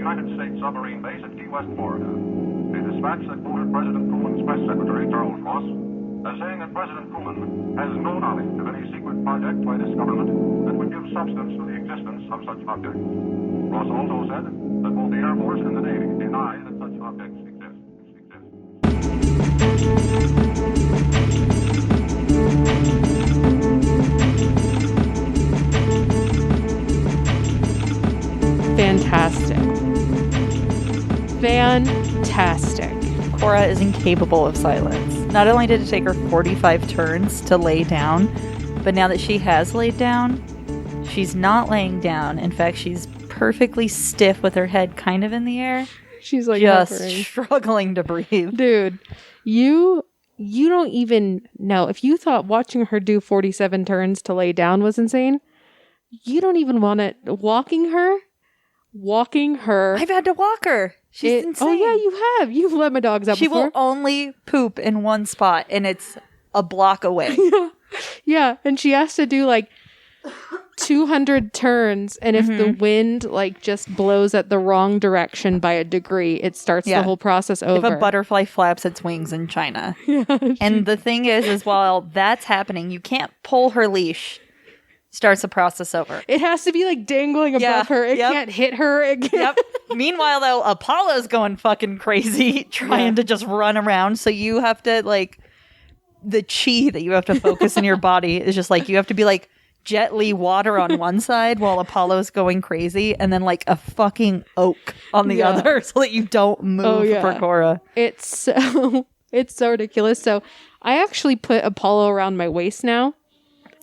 United States submarine base at Key West, Florida. A dispatch that quoted President Truman's press secretary, Charles Ross, as saying that President Truman has no knowledge of any secret project by this government that would give substance to the existence of such objects. Ross also said that both the Air Force and the Navy deny that such objects exist. Fantastic. Cora is incapable of silence. Not only did it take her 45 turns to lay down, but now that she has laid down, she's not laying down. In fact, she's perfectly stiff with her head kind of in the air. She's like just hovering. struggling to breathe. Dude, you don't even know. If you thought watching her do 47 turns to lay down was insane, you don't even want it. Walking her. I've had to walk her. She's insane. Oh yeah, you have. You've let my dogs out She before. will only poop in one spot, and it's a block away. Yeah, and she has to do like 200 turns, and if the wind like just blows at the wrong direction by a degree, it starts the whole process over. If a butterfly flaps its wings in China. And the thing is while that's happening, you can't pull her leash. Starts the process over. It has to be like dangling above her. It can't hit her. Meanwhile, though, Apollo's going fucking crazy, trying to just run around. So you have to like the chi that you have to focus in your body is just like you have to be like Jet Li water on one side while Apollo's going crazy, and then like a fucking oak on the other, so that you don't move for Cora. It's so ridiculous. So I actually put Apollo around my waist now.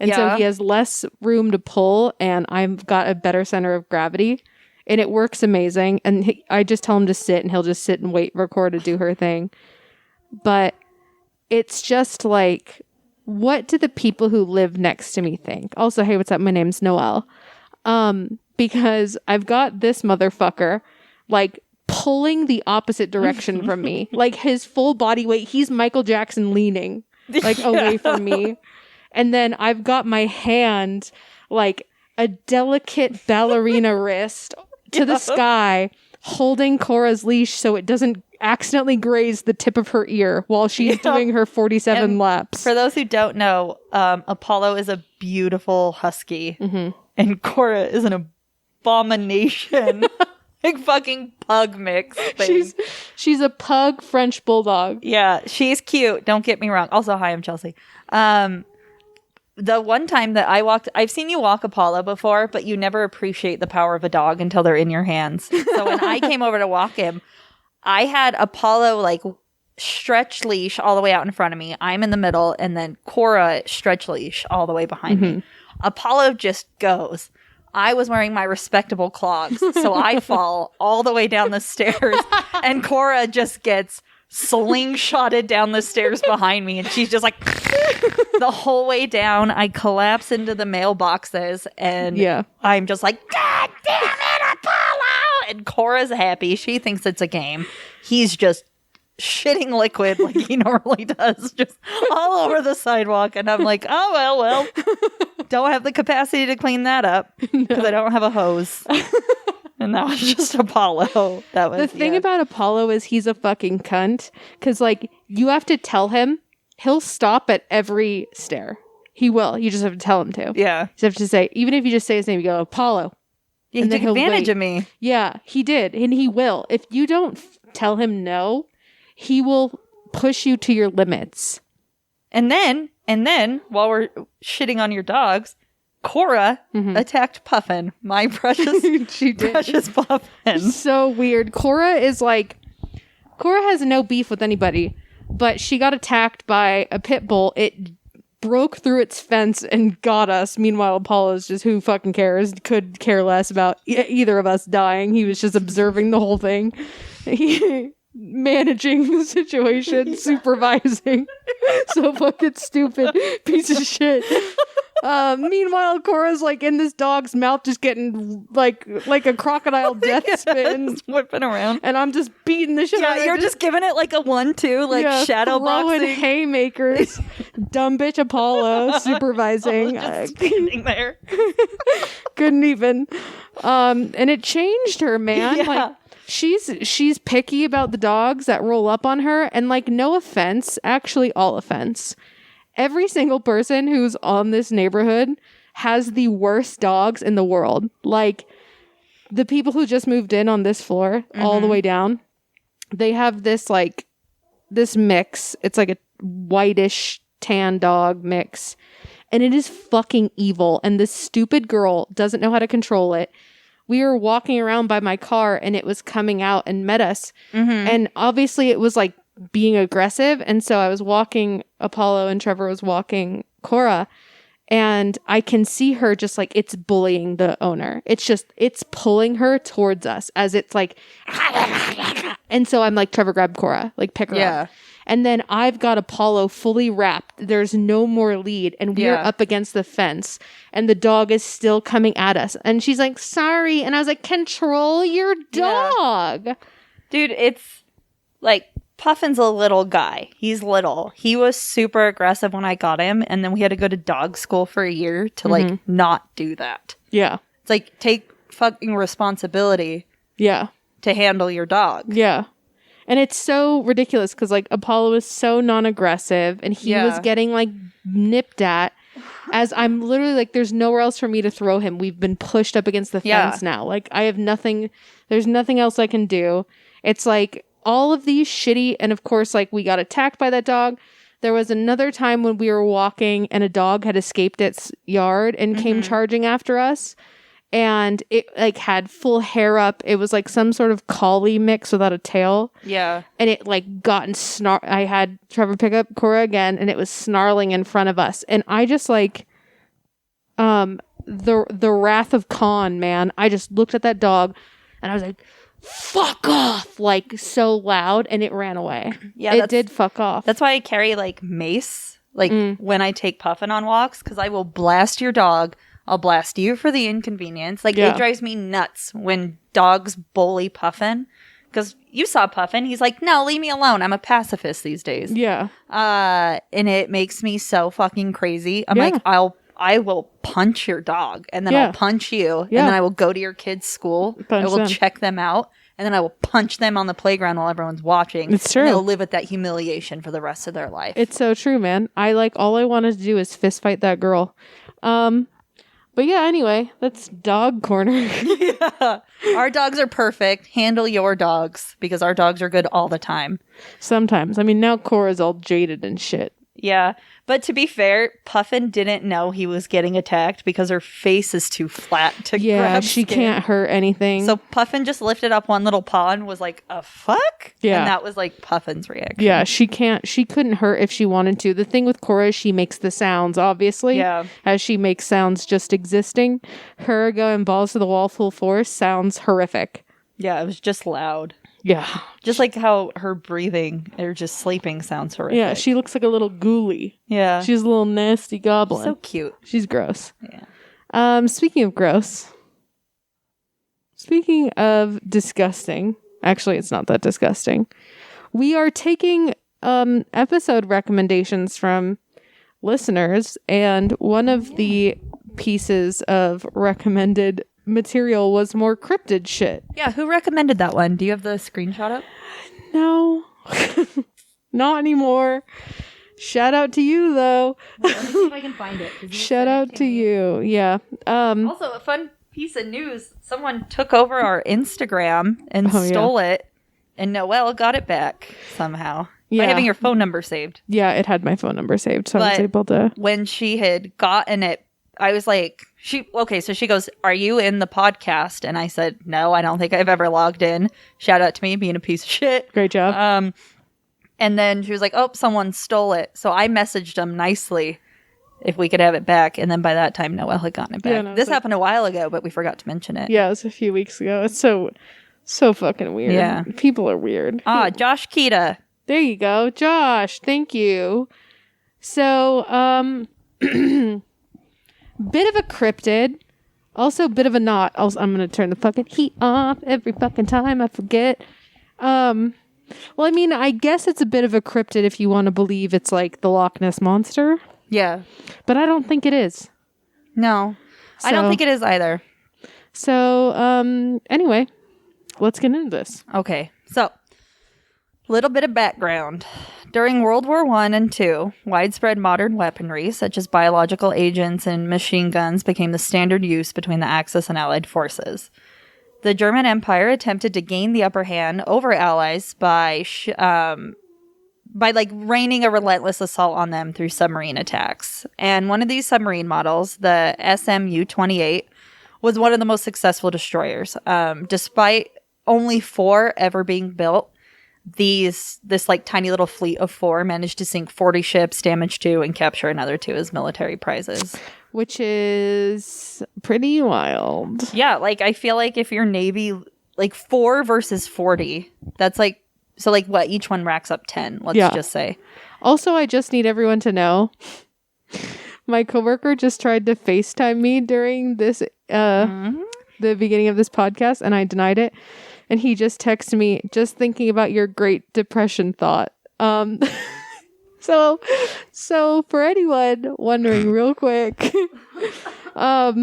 And so he has less room to pull, and I've got a better center of gravity, and it works amazing. And I just tell him to sit, and he'll just sit and wait for Cora to do her thing. But it's just like, what do the people who live next to me think? Also, hey, what's up? My name's Noelle. Because I've got this motherfucker, like, pulling the opposite direction from me. Like, his full body weight, he's Michael Jackson leaning, like, away from me. And then I've got my hand, like a delicate ballerina wrist, to the sky, holding Cora's leash so it doesn't accidentally graze the tip of her ear while she's doing her 47 laps. For those who don't know, Apollo is a beautiful husky, and Cora is an abomination. Like fucking pug mix thing. She's a pug French bulldog. Yeah, she's cute. Don't get me wrong. Also, hi, I'm Chelsea. The one time that I've seen you walk Apollo before, but you never appreciate the power of a dog until they're in your hands. So when I came over to walk him, I had Apollo like stretch leash all the way out in front of me. I'm in the middle, and then Cora stretch leash all the way behind me. Apollo just goes. I was wearing my respectable clogs, so I fall all the way down the stairs, and Cora just gets slingshotted down the stairs behind me, and she's just like the whole way down. I collapse into the mailboxes, and I'm just like, God damn it, Apollo! And Cora's happy. She thinks it's a game. He's just shitting liquid like he normally does, just all over the sidewalk, and I'm like, oh well, don't have the capacity to clean that up because I don't have a hose. And that was just Apollo. That was the thing about Apollo is he's a fucking cunt. Because, like, you have to tell him. He'll stop at every stair. He will. You just have to tell him to. Yeah. You just have to say, even if you just say his name, you go, Apollo. Yeah, he took advantage of me. Yeah, he did. And he will. If you don't tell him no, he will push you to your limits. And then, while we're shitting on your dogs, Cora attacked Puffin, my precious, precious Puffin. So weird. Cora has no beef with anybody, but she got attacked by a pit bull. It broke through its fence and got us. Meanwhile, Apollo's just, who fucking cares? Could care less about either of us dying. He was just observing the whole thing. Managing the situation, supervising. So fucking stupid piece of shit. Meanwhile, Cora's like in this dog's mouth, just getting like a crocodile death spin, whipping around, and I'm just beating the shit out of it. You're just giving it like a 1-2, like shadow throwing boxing haymakers. Dumb bitch Apollo supervising. Just standing there. Couldn't even. And it changed her, man. Yeah. Like, she's picky about the dogs that roll up on her, and like, no offense, actually all offense. Every single person who's on this neighborhood has the worst dogs in the world. Like, the people who just moved in on this floor, all the way down, they have this like this mix. It's like a whitish tan dog mix, and it is fucking evil. And this stupid girl doesn't know how to control it. We were walking around by my car, and it was coming out and met us. And obviously it was like being aggressive. And so I was walking Apollo, and Trevor was walking Cora, and I can see her just like, it's bullying the owner. It's pulling her towards us as it's like, and so I'm like, Trevor, grab Cora, like pick her up. And then I've got Apollo fully wrapped. There's no more lead. And we're up against the fence. And the dog is still coming at us. And she's like, sorry. And I was like, control your dog. Yeah. Dude, it's like, Puffin's a little guy. He's little. He was super aggressive when I got him. And then we had to go to dog school for a year to like not do that. Yeah. It's like, take fucking responsibility. Yeah. To handle your dog. Yeah. And it's so ridiculous because, like, Apollo is so non-aggressive and he was getting, like, nipped at as I'm literally, like, there's nowhere else for me to throw him. We've been pushed up against the fence now. Like, I have nothing. There's nothing else I can do. It's, like, all of these shitty. And, of course, like, we got attacked by that dog. There was another time when we were walking and a dog had escaped its yard and came charging after us. And it like had full hair up. It was like some sort of collie mix without a tail. Yeah. And it like got and I had Trevor pick up Cora again, and it was snarling in front of us. And I just like, the wrath of Khan, man. I just looked at that dog and I was like, fuck off, like so loud, and it ran away. Yeah, it did fuck off. That's why I carry like mace, like when I take Puffin on walks, because I will blast your dog. I'll blast you for the inconvenience. Like, it drives me nuts when dogs bully Puffin. Because you saw Puffin. He's like, no, leave me alone. I'm a pacifist these days. Yeah. And it makes me so fucking crazy. I'm like, I will punch your dog. And then I'll punch you. And then I will go to your kids' school. I will check them out. And then I will punch them on the playground while everyone's watching. It's true. And they'll live with that humiliation for the rest of their life. It's so true, man. All I wanted to do is fist fight that girl. But yeah, anyway, that's dog corner. Yeah. Our dogs are perfect. Handle your dogs, because our dogs are good all the time. Sometimes. I mean, now Cora's all jaded and shit. Yeah. But to be fair, Puffin didn't know he was getting attacked because her face is too flat to grab she skin. Can't hurt anything. So Puffin just lifted up one little paw and was like, a fuck? Yeah. And that was like Puffin's reaction. Yeah, she couldn't hurt if she wanted to. The thing with Cora is she makes the sounds, obviously. Yeah. As she makes sounds just existing. Her going balls to the wall full force sounds horrific. Yeah, it was just loud. Yeah. Just like how her breathing or just sleeping sounds horrific. Yeah, she looks like a little ghoulie. Yeah. She's a little nasty goblin. So cute. She's gross. Yeah. Speaking of gross. Speaking of disgusting. Actually, it's not that disgusting. We are taking episode recommendations from listeners, and one of the pieces of recommended material was more cryptid shit. Yeah, who recommended that one? Do you have the screenshot up? No. Not anymore. Shout out to you, though. Let me see if I can find it. Shout out to you. Yeah. Also, a fun piece of news. Someone took over our Instagram and stole it, and Noelle got it back somehow. By having your phone number saved. Yeah, it had my phone number saved, so I was able to... When she had gotten it, I was like, so she goes, are you in the podcast? And I said, no, I don't think I've ever logged in. Shout out to me being a piece of shit. Great job. And then she was like, oh, someone stole it. So I messaged them nicely if we could have it back. And then by that time, Noelle had gotten it back. Yeah, this happened a while ago, but we forgot to mention it. Yeah, it was a few weeks ago. It's so fucking weird. Yeah. People are weird. Josh Kita. There you go. Josh, thank you. So, bit of a cryptid, also a bit of a knot. I'm going to turn the fucking heat off every fucking time I forget. Well, I mean, I guess it's a bit of a cryptid if you want to believe it's like the Loch Ness Monster. Yeah. But I don't think it is. No. I don't think it is either. So, anyway, let's get into this. Okay, so little bit of background. During World War I and II, widespread modern weaponry, such as biological agents and machine guns, became the standard use between the Axis and Allied forces. The German Empire attempted to gain the upper hand over Allies by raining a relentless assault on them through submarine attacks. And one of these submarine models, the SMU-28, was one of the most successful destroyers. Despite only 4 ever being built, this like tiny little fleet of 4 managed to sink 40 ships, damage 2, and capture another 2 as military prizes. Which is pretty wild. Yeah, like I feel like if your Navy, like 4 versus 40, that's like, so like what, each one racks up 10, let's just say. Also, I just need everyone to know, my coworker just tried to FaceTime me during this, the beginning of this podcast, and I denied it. And he just texted me, just thinking about your Great Depression thought. So for anyone wondering real quick, for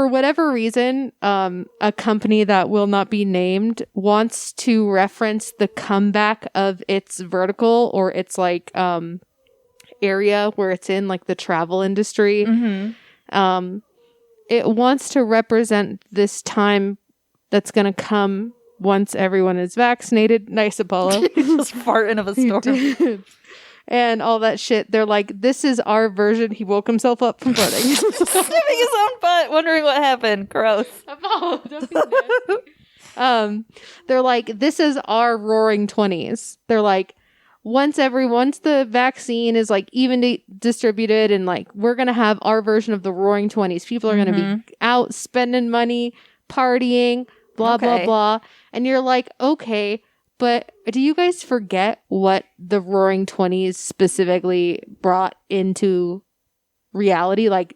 whatever reason, a company that will not be named wants to reference the comeback of its vertical or its like area where it's in, like the travel industry. It wants to represent this time that's going to come once everyone is vaccinated. Nice, Apollo. Just farting of a storm. And all that shit. They're like, this is our version. He woke himself up from farting. Sniffing his own butt, wondering what happened. Gross. Apollo, don't be nasty. They're like, this is our roaring 20s. They're like, once the vaccine is like even distributed and like we're going to have our version of the roaring 20s. People are going to be out spending money, partying, blah, blah, blah. And you're like, okay, but do you guys forget what the roaring 20s specifically brought into reality? Like,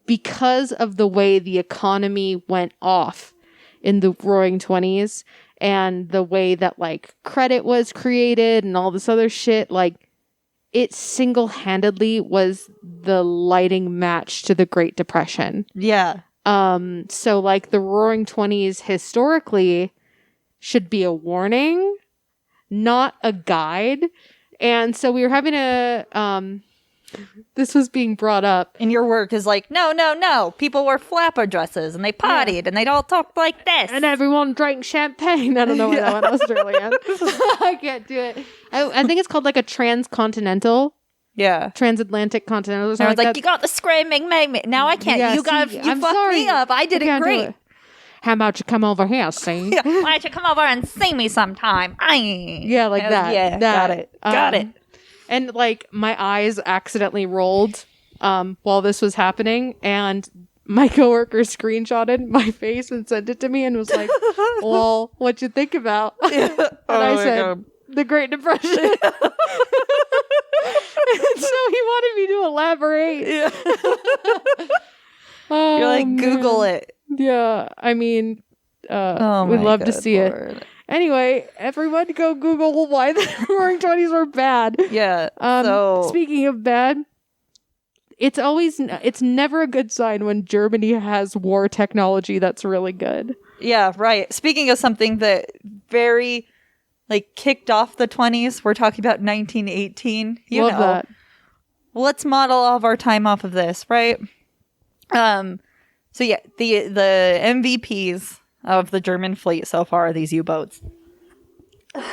because of the way the economy went off in the roaring 20s and the way that like credit was created and all this other shit, like it single-handedly was the lighting match to the Great Depression. Yeah. So like the roaring 20s historically should be a warning, not a guide. And so we were having this was being brought up. And your work is like, no. People wore flapper dresses and they partied and they'd all talk like this. And everyone drank champagne. I don't know where that one Australian. I can't do it. I think it's called like a transatlantic continental or something. I was like, you got the screaming me. Now I can't. Yeah, you fucked me up. I did it great. How about you come over here, see? Yeah. Why don't you come over and see me sometime? Yeah, like that. Yeah, that. Got it. And like my eyes accidentally rolled while this was happening, and my coworker screenshotted my face and sent it to me and was like, "Well, what you think about?" And I said, God. The Great Depression. And so he wanted me to elaborate. Yeah. You're like, Google it. Yeah, I mean, we'd love to see it. Anyway, everyone go Google why the roaring 20s were bad. Yeah. Speaking of bad, it's never a good sign when Germany has war technology that's really good. Yeah, right. Speaking of something that very like kicked off the 20s, we're talking about 1918. Love that. Well, let's model all of our time off of this, right? So yeah, the MVPs of the German fleet so far are these U-boats.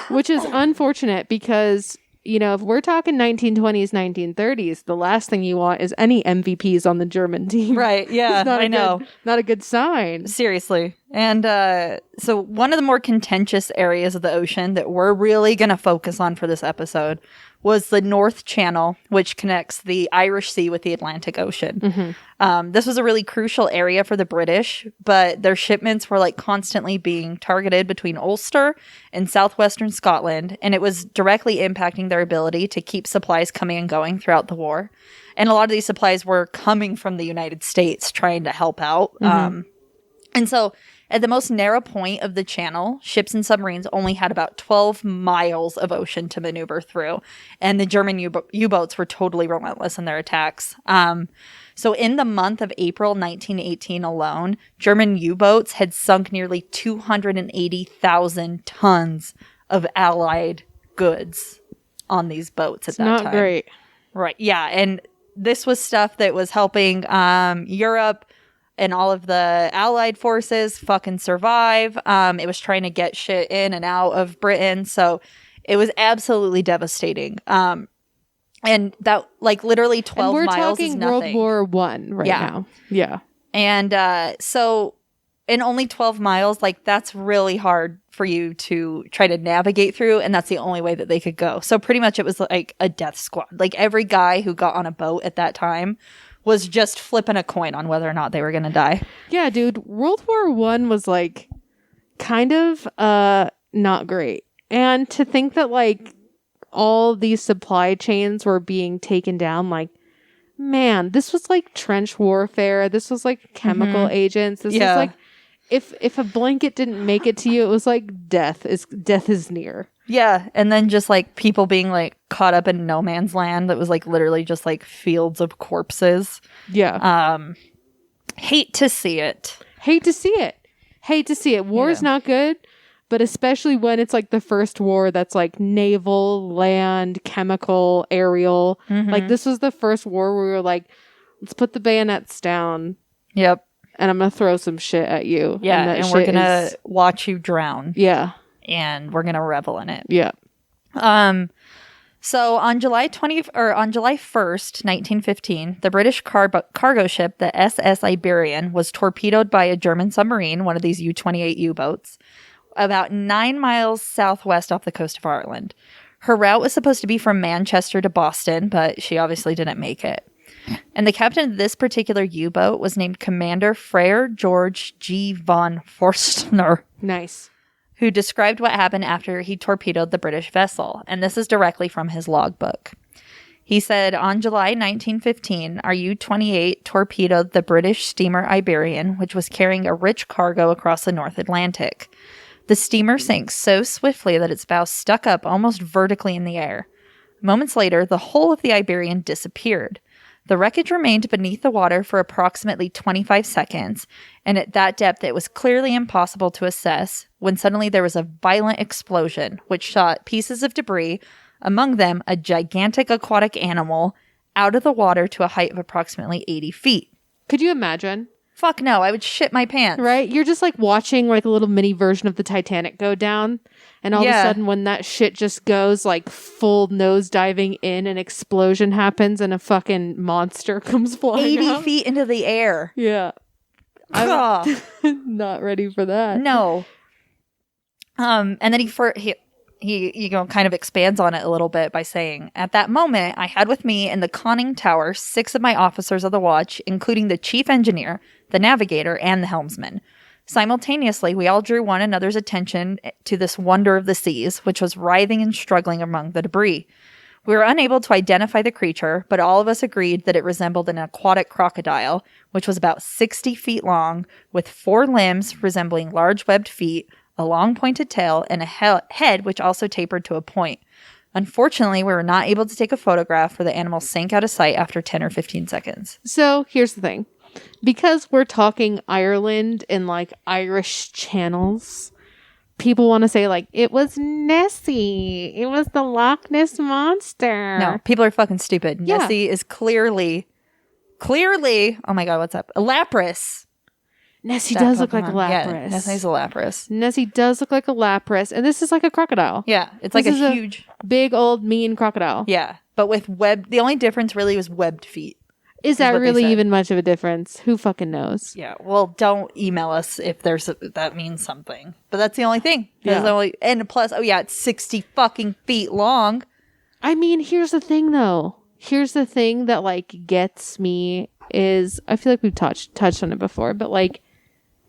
Which is unfortunate because, you know, if we're talking 1920s, 1930s, the last thing you want is any MVPs on the German team. Right, yeah, I know. Not a good sign. Seriously. And so one of the more contentious areas of the ocean that we're really going to focus on for this episode was the North Channel, which connects the Irish Sea with the Atlantic Ocean. Mm-hmm. This was a really crucial area for the British, but their shipments were like constantly being targeted between Ulster and southwestern Scotland, and it was directly impacting their ability to keep supplies coming and going throughout the war. And a lot of these supplies were coming from the United States trying to help out. Mm-hmm. And so At the most narrow point of the channel, ships and submarines only had about 12 miles of ocean to maneuver through, and the German U-boats were totally relentless in their attacks. So in the month of April 1918 alone, German U-boats had sunk nearly 280,000 tons of Allied goods on these boats at that time. Not great. Right, yeah, and this was stuff that was helping Europe and all of the Allied forces fucking survive. It was trying to get shit in and out of Britain. So it was absolutely devastating. And that, like, literally 12 miles is nothing. We're talking World War I right now. Yeah. And so in only 12 miles, like, that's really hard for you to try to navigate through. And that's the only way that they could go. So pretty much it was like a death squad. Like, every guy who got on a boat at that time was just flipping a coin on whether or not they were going to die. Yeah, dude. World War I was, like, kind of not great. And to think that, like, all these supply chains were being taken down, like, man, this was, like, trench warfare. This was, like, chemical agents. This was, like, if a blanket didn't make it to you, it was, like, death is near. Yeah, and then just, like, people being, like, caught up in no man's land that was, like, literally just, like, fields of corpses. Yeah. Hate to see it. War's not good, but especially when it's, like, the first war that's, like, naval, land, chemical, aerial. Like, this was the first war where we were like, let's put the bayonets down. Yep. And I'm going to throw some shit at you. Yeah, and we're going to watch you drown. Yeah. And we're going to revel in it. Yeah. So on July 1st, 1915, the British cargo ship, the SS Iberian, was torpedoed by a German submarine, one of these U-28 U-boats, about 9 miles southwest off the coast of Ireland. Her route was supposed to be from Manchester to Boston, but she obviously didn't make it. And the captain of this particular U-boat was named Commander Frere George G. von Forstner. Nice. Who described what happened after he torpedoed the British vessel. And this is directly from his logbook. He said, on July 1915, our U-28 torpedoed the British steamer Iberian, which was carrying a rich cargo across the North Atlantic. The steamer sank so swiftly that its bow stuck up almost vertically in the air. Moments later, the whole of the Iberian disappeared. The wreckage remained beneath the water for approximately 25 seconds, and at that depth it was clearly impossible to assess when suddenly there was a violent explosion, which shot pieces of debris, among them a gigantic aquatic animal, out of the water to a height of approximately 80 feet. Could you imagine? Fuck no, I would shit my pants. Right? You're just like watching like a little mini version of the Titanic go down. And all of a sudden when that shit just goes like full nose diving in, an explosion happens and a fucking monster comes flying 80 out. feet into the air. Yeah. I'm not ready for that. No. And then he kind of expands on it a little bit by saying, at that moment, I had with me in the conning tower 6 of my officers of the watch, including the chief engineer, the navigator, and the helmsman. Simultaneously, we all drew one another's attention to this wonder of the seas, which was writhing and struggling among the debris. We were unable to identify the creature, but all of us agreed that it resembled an aquatic crocodile, which was about 60 feet long, with 4 limbs resembling large webbed feet, a long pointed tail, and a head which also tapered to a point. Unfortunately, we were not able to take a photograph, for the animal sank out of sight after 10 or 15 seconds. So here's the thing. Because we're talking Ireland and like Irish channels, people want to say like, it was Nessie. It was the Loch Ness Monster. No, people are fucking stupid. Yeah. Nessie is clearly, oh my God, what's up? A lapras. Nessie does look like a lapras. Yeah, Nessie's a lapras. Nessie does look like a lapras. And this is like a crocodile. Yeah, it's like a huge... big, old, mean crocodile. Yeah, but with the only difference really was webbed feet. Is that really even much of a difference? Who fucking knows? Yeah, well, don't email us if that means something. But that's the only thing. Yeah. And plus, it's 60 fucking feet long. I mean, here's the thing, though. Here's the thing that, like, gets me is... I feel like we've touched on it before, but, like,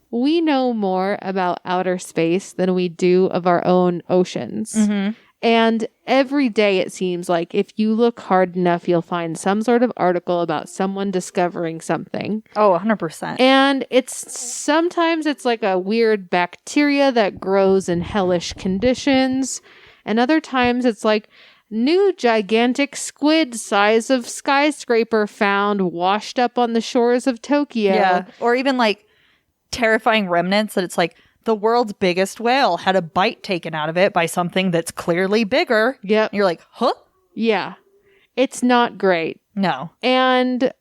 we know more about outer space than we do of our own oceans. Mm-hmm. And every day it seems like if you look hard enough, you'll find some sort of article about someone discovering something. Oh, 100%. And sometimes it's like a weird bacteria that grows in hellish conditions. And other times it's like new gigantic squid size of skyscraper found washed up on the shores of Tokyo. Yeah. Or even like terrifying remnants that it's like, the world's biggest whale had a bite taken out of it by something that's clearly bigger. Yep. You're like, huh? Yeah. It's not great. No. And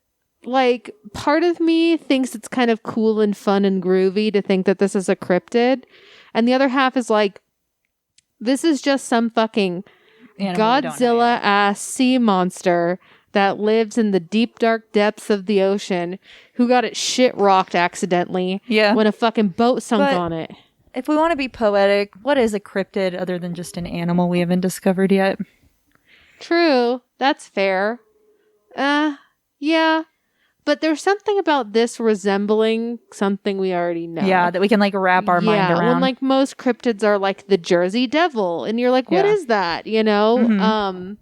like part of me thinks it's kind of cool and fun and groovy to think that this is a cryptid. And the other half is like, this is just some fucking Godzilla-ass sea monster that lives in the deep, dark depths of the ocean who got its shit rocked accidentally when a fucking boat sunk on it. If we want to be poetic, what is a cryptid other than just an animal we haven't discovered yet? True. That's fair. Yeah. But there's something about this resembling something we already know. Yeah, that we can like wrap our mind around. When like most cryptids are like the Jersey Devil. And you're like, what is that? You know? Mm-hmm.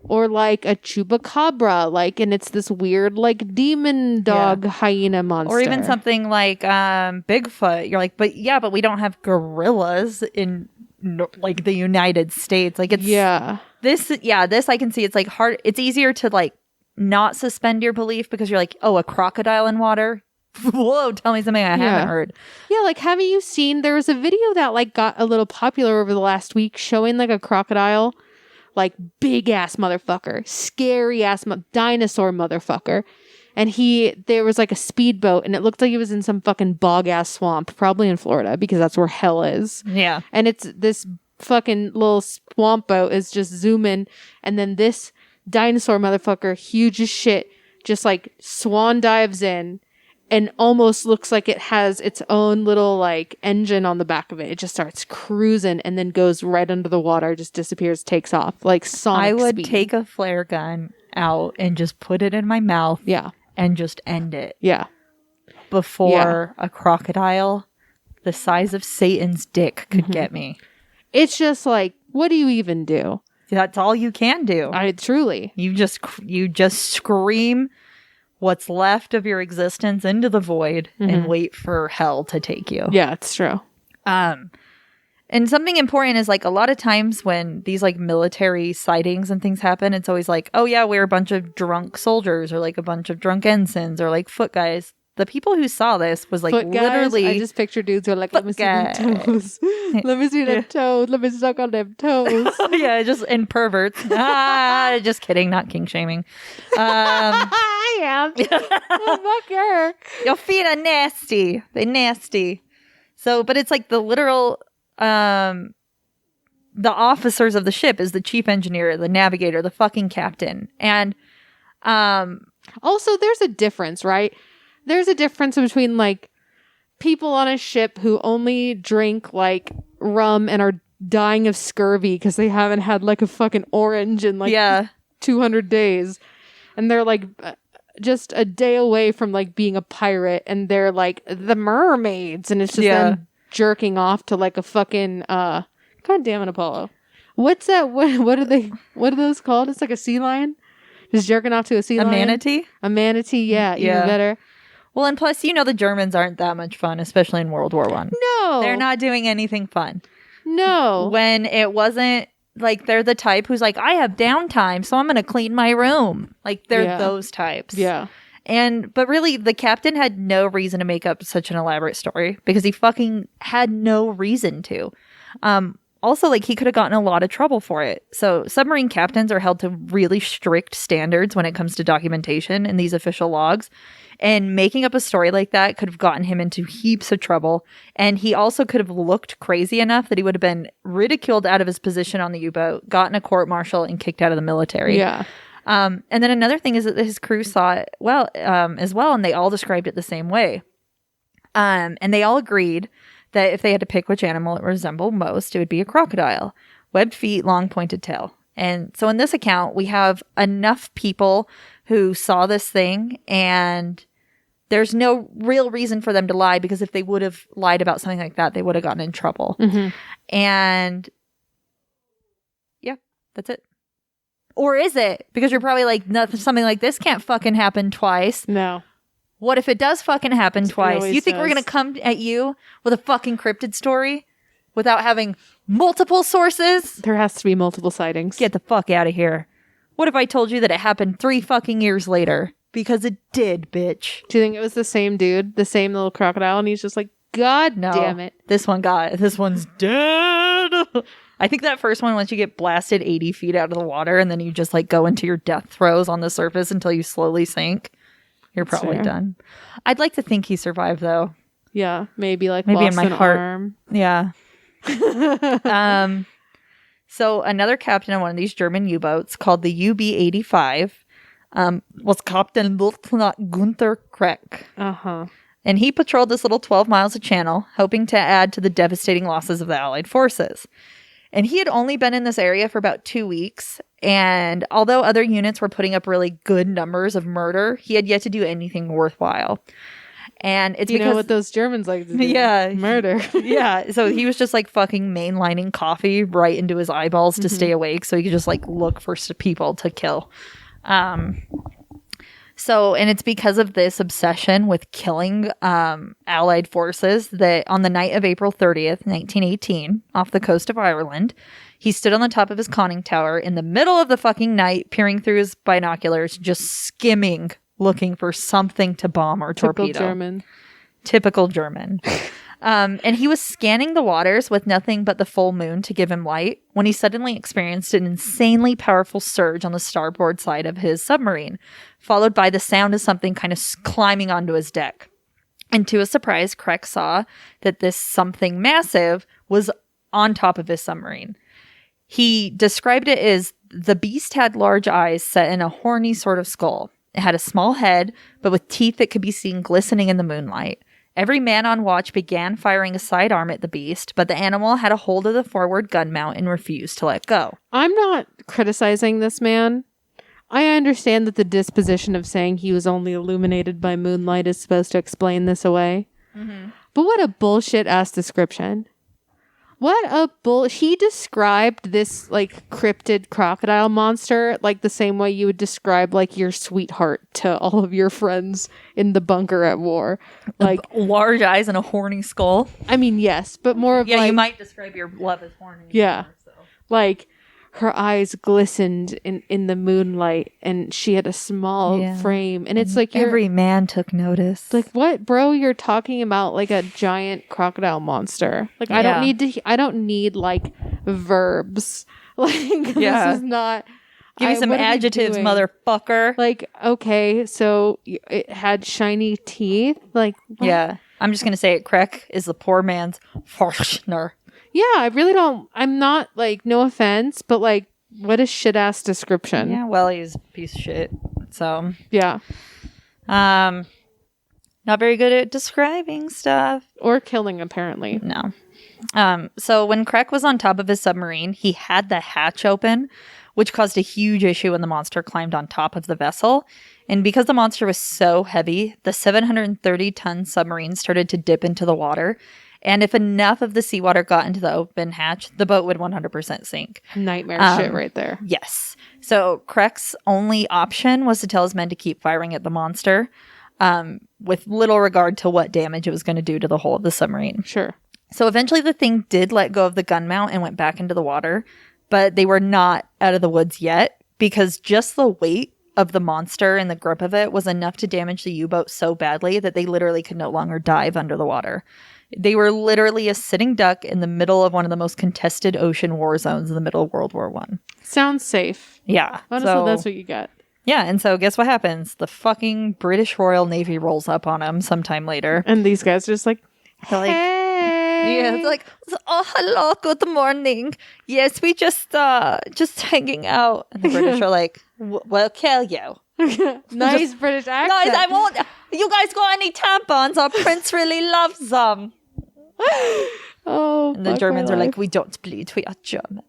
Or like a chupacabra, like, and it's this weird like demon dog hyena monster. Or even something like Bigfoot. You're like, but we don't have gorillas in like the United States. Like it's this I can see. It's like hard. It's easier to like not suspend your belief because you're like, oh, a crocodile in water. Whoa, tell me something I haven't heard. Yeah, like haven't you seen? There was a video that like got a little popular over the last week showing like a crocodile. Like big ass motherfucker, scary ass dinosaur motherfucker. And there was like a speedboat and it looked like he was in some fucking bog ass swamp, probably in Florida because that's where hell is. Yeah. And it's this fucking little swamp boat is just zooming. And then this dinosaur motherfucker, huge as shit, just like swan dives in and almost looks like it has its own little like engine on the back of it. It just starts cruising and then goes right under the water, just disappears, takes off like sonic I would speed. take a flare gun out and just put it in my mouth. Yeah. And just end it. Yeah. Before a crocodile the size of Satan's dick could get me. It's just like, what do you even do? That's all you can do. Truly. You just scream what's left of your existence into the void and wait for hell to take you. Yeah, it's true. And something important is like a lot of times when these like military sightings and things happen, it's always like, oh yeah, we're a bunch of drunk soldiers or like a bunch of drunk ensigns or like foot guys. The people who saw this was like foot guys, literally. I just picture dudes who are like, let me see them toes. Let me see them toes. Let me suck on them toes. Yeah, just and perverts. Just kidding, not king shaming. I am. Oh, fuck her. Your feet are nasty. They're nasty. So, but it's like the literal, the officers of the ship is the chief engineer, the navigator, the fucking captain. And also there's a difference, right? There's a difference between like people on a ship who only drink like rum and are dying of scurvy because they haven't had like a fucking orange in like 200 days. And they're like just a day away from like being a pirate and they're like the mermaids and it's just them jerking off to like a fucking god damn it, Apollo. What's that? What are those called? It's like a sea lion just jerking off to a sea lion. Manatee? A manatee, yeah. Even better. Well, and plus, you know, the Germans aren't that much fun, especially in World War I. No. They're not doing anything fun. No. When it wasn't, like, they're the type who's like, I have downtime, so I'm going to clean my room. Like, they're those types. Yeah. But really, the captain had no reason to make up such an elaborate story because he fucking had no reason to. Also, like, he could have gotten a lot of trouble for it. So submarine captains are held to really strict standards when it comes to documentation in these official logs. And making up a story like that could have gotten him into heaps of trouble. And he also could have looked crazy enough that he would have been ridiculed out of his position on the U-boat, gotten a court-martial, and kicked out of the military. Yeah. And then another thing is that his crew saw it as well, and they all described it the same way. And they all agreed that if they had to pick which animal it resembled most, it would be a crocodile. Webbed feet, long pointed tail. And so in this account, we have enough people who saw this thing, and there's no real reason for them to lie, because if they would have lied about something like that, they would have gotten in trouble. And That's it. Or is it? Because you're probably like, something like this can't fucking happen twice. No. What if it does fucking happen twice? You think does. we're going to come at you with a fucking cryptid story without having multiple sources? There has to be multiple sightings. Get the fuck out of here. What if I told you that it happened 3 fucking years later? Because it did, bitch. Do you think it was the same dude? The same little crocodile? And he's just like, God damn it. This one's dead. I think that first one, once you get blasted 80 feet out of the water and then you just like go into your death throes on the surface until you slowly sink, you're probably done. I'd like to think he survived though. Yeah, maybe lost in my heart. arm. Yeah. So another captain of one of these German U-boats called the UB-85 was Captain Lieutenant Gunther Kreck. Uh-huh. And he patrolled this little 12 miles of channel, hoping to add to the devastating losses of the Allied forces. And he had only been in this area for about 2 weeks. And although other units were putting up really good numbers of murder, he had yet to do anything worthwhile. And it's because... You know what those Germans like to do? Yeah. Murder. Yeah. So he was just like fucking mainlining coffee right into his eyeballs to stay awake. So he could just like look for people to kill. And it's because of this obsession with killing Allied forces that on the night of April 30th, 1918, off the coast of Ireland, he stood on the top of his conning tower in the middle of the fucking night, peering through his binoculars, just skimming, looking for something to bomb or torpedo. Typical German. And he was scanning the waters with nothing but the full moon to give him light when he suddenly experienced an insanely powerful surge on the starboard side of his submarine, followed by the sound of something kind of climbing onto his deck. And to his surprise, Kreck saw that this something massive was on top of his submarine. He described it as the beast had large eyes set in a horny sort of skull. It had a small head, but with teeth that could be seen glistening in the moonlight. Every man on watch began firing a sidearm at the beast, but the animal had a hold of the forward gun mount and refused to let go. I'm not criticizing this man. I understand that the disposition of saying he was only illuminated by moonlight is supposed to explain this away. Mm-hmm. But what a bullshit-ass description. He described this, like, cryptid crocodile monster like the same way you would describe, like, your sweetheart to all of your friends in the bunker at war. Like, large eyes and a horny skull. I mean, yes, but more of, yeah, like... you might describe your love as horny. Yeah. More, so. Like... Her eyes glistened in the moonlight, and she had a small frame. And it's like every man took notice. Like, what, bro? You're talking about like a giant crocodile monster. Like, I don't need like verbs. Like, this is not. Give me some adjectives, motherfucker. Like, okay, so it had shiny teeth. Like, what? Yeah, I'm just gonna say it. Kreck is the poor man's Forschner. Yeah, I really don't. I'm not like, no offense, but like, what a shit ass description. Yeah, well, he's a piece of shit. So yeah, not very good at describing stuff or killing. Apparently, no. So when Kreck was on top of his submarine, he had the hatch open, which caused a huge issue when the monster climbed on top of the vessel. And because the monster was so heavy, the 730-ton submarine started to dip into the water. And if enough of the seawater got into the open hatch, the boat would 100% sink. Nightmare shit right there. Yes. So Kreck's only option was to tell his men to keep firing at the monster, with little regard to what damage it was going to do to the hull of the submarine. Sure. So eventually the thing did let go of the gun mount and went back into the water, but they were not out of the woods yet, because just the weight of the monster and the grip of it was enough to damage the U-boat so badly that they literally could no longer dive under the water. They were literally a sitting duck in the middle of one of the most contested ocean war zones in the middle of World War I. Sounds safe. Yeah. Honestly, that's what you got. Yeah, and so guess what happens? The fucking British Royal Navy rolls up on them sometime later. And these guys are just like, hey. Yeah, it's like, oh, hello, good morning. Yes, we just hanging out. And the British are like, we'll kill you. Nice British accent. Guys, I won't. You guys got any tampons? Our prince really loves them. Oh, and the Germans are like, we don't bleed. We are German.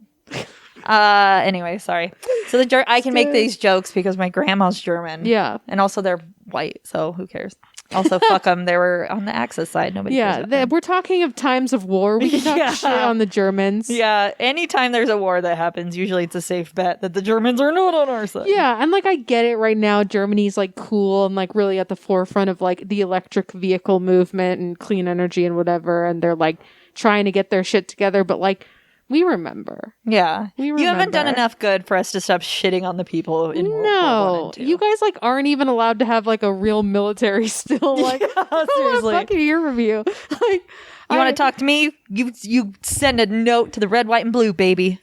Anyway, sorry. So I can make these jokes because my grandma's German. Yeah. And also they're white, so who cares? Also, fuck them. They were on the Axis side. Nobody cares about them. We're talking of times of war. We can talk shit on the Germans. Yeah, anytime there's a war that happens, usually it's a safe bet that the Germans are not on our side. Yeah, and like I get it right now. Germany's like cool and like really at the forefront of like the electric vehicle movement and clean energy and whatever. And they're like trying to get their shit together. But like, we remember. Yeah. We You haven't done enough good for us to stop shitting on the people in World War I and II. You guys like aren't even allowed to have like a real military still. Like, seriously. I don't want to fucking hear from you. Like, you want to talk to me? You send a note to the red, white, and blue, baby.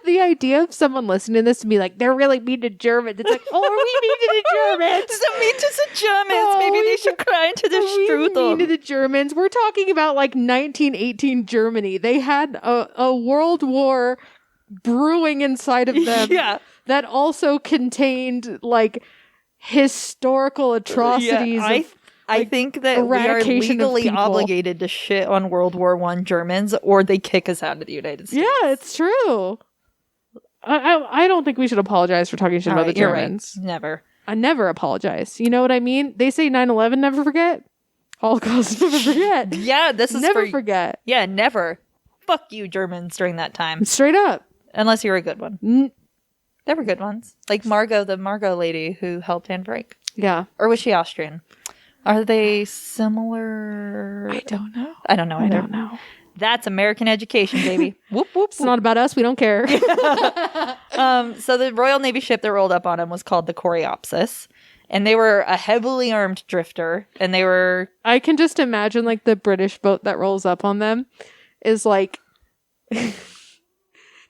The idea of someone listening to this and be like, they're really mean to Germans. It's like, oh, are we mean to the Germans? So mean to the Germans. Maybe they should cry into the strudel. Mean to the Germans. We're talking about like 1918 Germany. They had a world war brewing inside of them. Yeah. That also contained like historical atrocities. I think that we are legally obligated to shit on World War I Germans, or they kick us out of the United States. Yeah, it's true. I don't think we should apologize for talking shit about the Germans. Right. Never. I never apologize. You know what I mean? They say 9/11, never forget. Holocaust, never forget. Yeah, this is never forget. Yeah, never. Fuck you, Germans, during that time. Straight up. Unless you're a good one. They were good ones. Like Margot, the Margot lady who helped Anne Frank. Yeah. Or was she Austrian? Are they similar? I don't know. I don't know either. I don't know. That's American education, baby. Whoop, whoop. It's not about us. We don't care. So the Royal Navy ship that rolled up on him was called the Coreopsis. And they were a heavily armed drifter. And they were... I can just imagine like the British boat that rolls up on them is like...